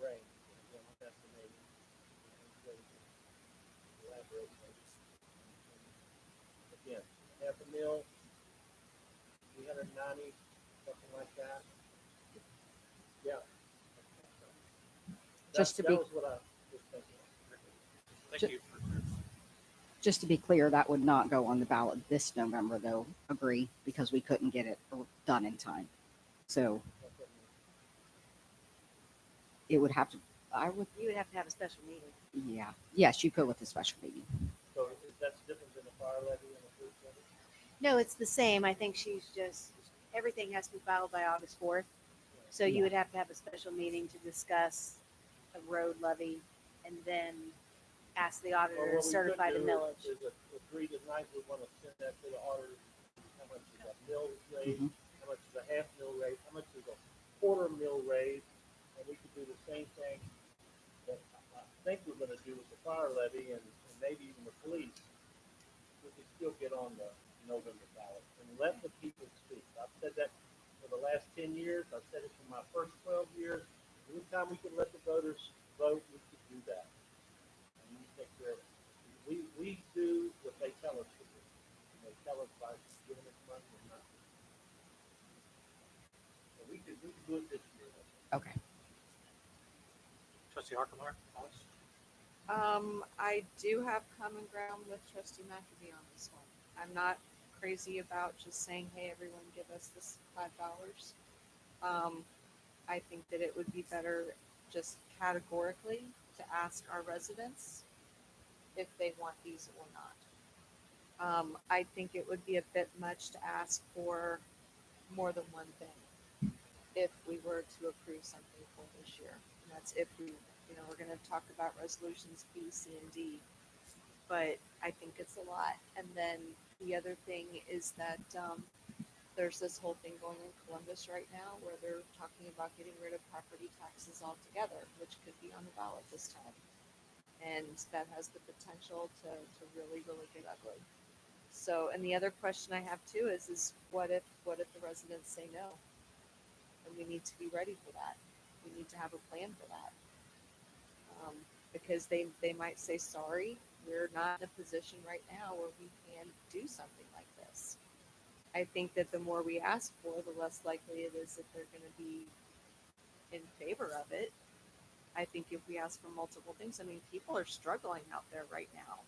range. Again, I'm estimating. Elaborate. Again, half a mill, 390, something like that. Yeah. Just to that be- was what I was thinking. Thank you. Just to be clear, that would not go on the ballot this November, though. Agree, because we couldn't get it done in time. So it would have to. You would have to have a special meeting. Yeah. Yes, you could with a special meeting. So that's different than the fire levy and the police levy? No, it's the same. I think she's just, everything has to be filed by August 4th. So you Yeah. would have to have a special meeting to discuss a road levy and then ask the auditor Well, to what we certify the could do millage. is agree tonight, we want to send that to the auditor, how much is a mill rate, Mhm. how much is a half mill rate, how much is a quarter mill rate, and we could do the same thing that I think we're gonna do with the fire levy and maybe even the police. We could still get on the November ballot and let the people speak. I've said that for the last 10 years, I've said it for my first 12 years. Anytime we can let the voters vote, we should do that. And we take care of it. We do what they tell us to do. And they tell us by giving us money and not. So we could do it this year. Okay. Trustee Harkemaier? I do have common ground with Trustee McAfee on this one. I'm not crazy about just saying, hey, everyone give us this $5. I think that it would be better just categorically to ask our residents if they want these or not. I think it would be a bit much to ask for more than one thing if we were to approve something for this year. And that's if we, we're going to talk about resolutions B, C, and D. But I think it's a lot. And then the other thing is that there's this whole thing going in Columbus right now where they're talking about getting rid of property taxes altogether, which could be on the ballot this time. And that has the potential to really, really get ugly. So, and the other question I have too is what if the residents say no? And we need to be ready for that. We need to have a plan for that. Because they might say, sorry, we're not in a position right now where we can do something like this. I think that the more we ask for, the less likely it is that they're going to be in favor of it. I think if we ask for multiple things, I mean, people are struggling out there right now.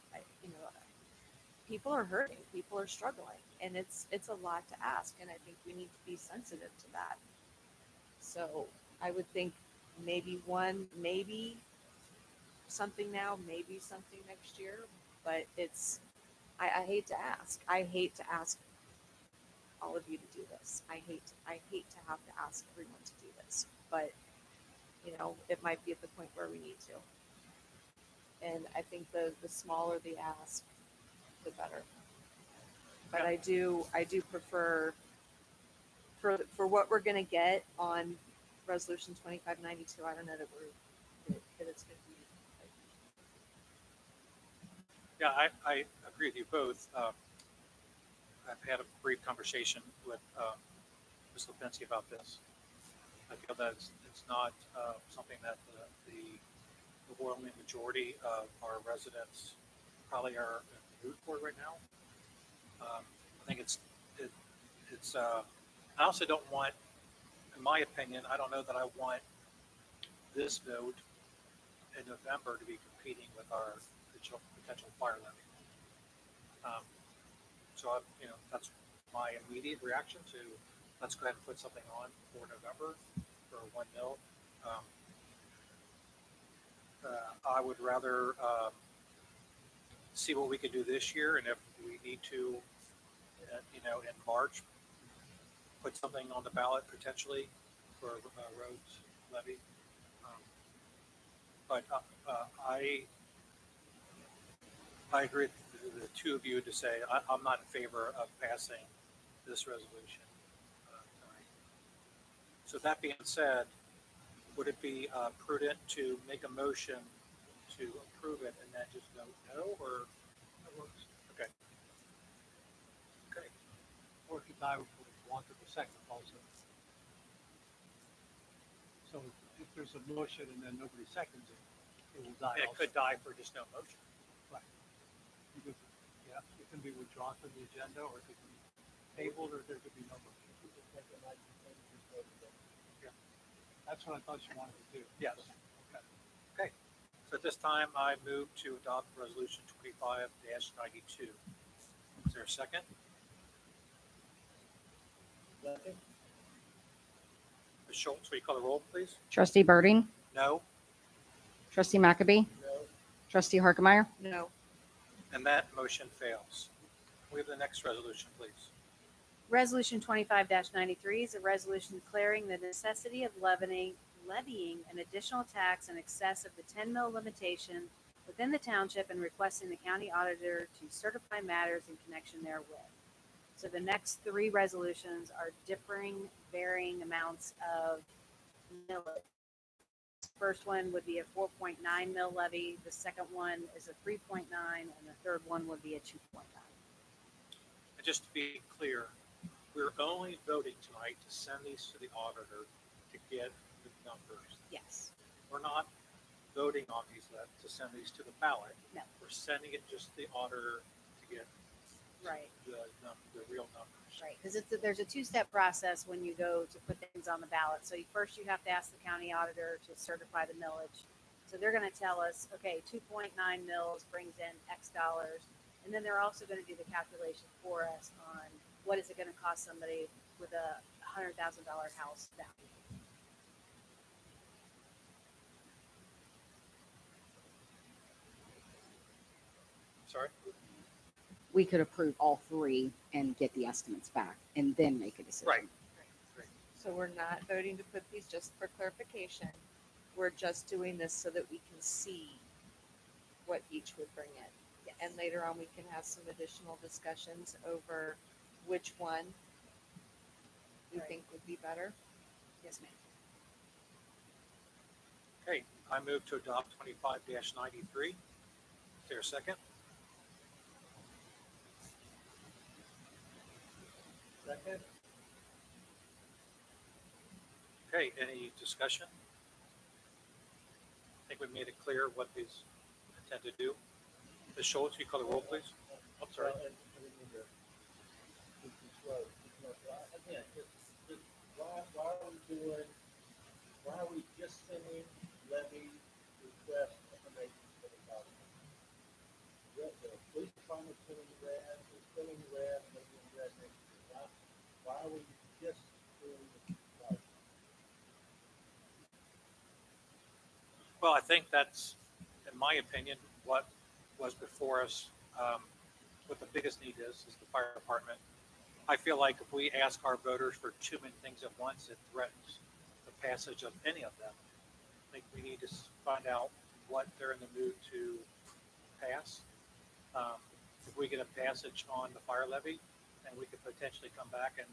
People are hurting, people are struggling, and it's a lot to ask, and I think we need to be sensitive to that. So I would think maybe something now, maybe something next year, but I hate to ask. I hate to ask all of you to do this. I hate to have to ask everyone to do this, but it might be at the point where we need to. And I think the smaller the ask, the better. But I do prefer for what we're going to get on resolution 2592. I don't know that it's going to be. Yeah, I agree with you both. I've had a brief conversation with Ms. Lipinski about this. I feel that it's not something that the overwhelming majority of our residents probably are in the mood for right now. I think it's I also don't want, in my opinion, I don't know that I want this vote in November to be competing with our potential fire levy. So that's my immediate reaction to, let's go ahead and put something on for November for 1 mil. I would rather see what we can do this year, and if we need to, in March, put something on the ballot potentially for roads levy. But I agree with the two of you to say I'm not in favor of passing this resolution tonight. So that being said, would it be prudent to make a motion to approve it and then just vote no, or that works? Okay. Okay. Or it could die before it's wanted the second also. So if there's a motion and then nobody seconds it, it will die It also. could die for just no motion. Right. Yeah, it can be withdrawn from the agenda, or it could be tabled, or there could be no motion. Yeah. That's what I thought you wanted to do. Yes. Okay. Okay. So at this time, I move to adopt resolution 25-92. Is there a second? Second? Ms. Schultz, will you call the roll, please? Trustee Birding, No. Trustee McAbey, No. Trustee Harkemaier, No. And that motion fails. We have the next resolution, please. Resolution 25-93 is a resolution declaring the necessity of levying an additional tax in excess of the 10 mil limitation within the township and requesting the county auditor to certify matters in connection therewith. So the next three resolutions are varying amounts of millage. First one would be a 4.9 mil levy. The second one is a 3.9, and the third one would be a 2.9. And just to be clear, we're only voting tonight to send these to the auditor to get the numbers. Yes. We're not voting on these to send these to the ballot. No. We're sending it just to the auditor to get Right. the real numbers. Right, because there's a two-step process when you go to put things on the ballot. So first you have to ask the county auditor to certify the millage. So they're going to tell us, okay, 2.9 mils brings in X dollars. And then they're also going to do the calculation for us on what is it going to cost somebody with a $100,000 house value. Sorry? we could approve all three and get the estimates back and then make a decision. Right. So we're not voting to put these, just for clarification. We're just doing this so that we can see what each would bring in. Yes. And later on, we can have some additional discussions over which one you Right. think would be better? Yes, ma'am. Okay, I move to adopt 25-93. Is there a second? Second, Okay, any discussion? I think we made it clear what these intend to do. Ms. Schultz, you call the roll, please? I'm sorry. well, and I didn't mean to keep you slow. Again, just why are we doing, why are we just sending levy request information to the county? The police department's filling the red, we're filling the red, and making the red next year. Why are we just doing the county? Well, I think that's, in my opinion, what was before us. What the biggest need is the fire department. I feel like if we ask our voters for too many things at once, it threatens the passage of any of them. I think we need to find out what they're in the mood to pass. If we get a passage on the fire levy, then we could potentially come back and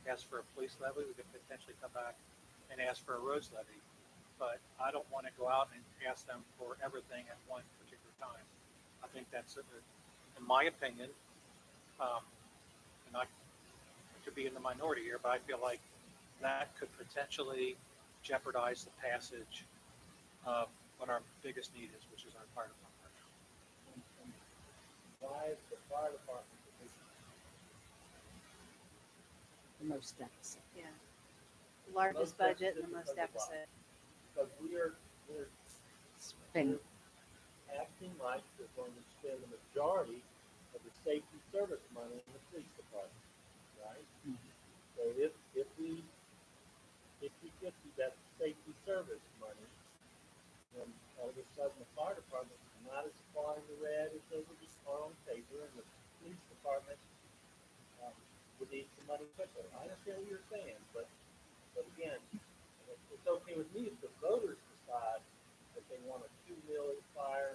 ask for a police levy. We could potentially come back and ask for a roads levy. But I don't want to go out and ask them for everything at one particular time. I think that's, in my opinion, and I could be in the minority here, but I feel like that could potentially jeopardize the passage of what our biggest need is, which is our fire department. And why is the fire department the The most deficit. Yeah. The largest Most budget deficit and the most because of what? deficit. because we're Spend, acting like we're going to spend the majority of the safety service money in the police department, right? Mhm. So if we 50/50, that's safety service money, then all of a sudden the fire department is not as far in the red as they would are on paper, and the police department would need some money quicker. I understand what you're saying, but again, it's okay with me if the voters decide that they want a 2 million fire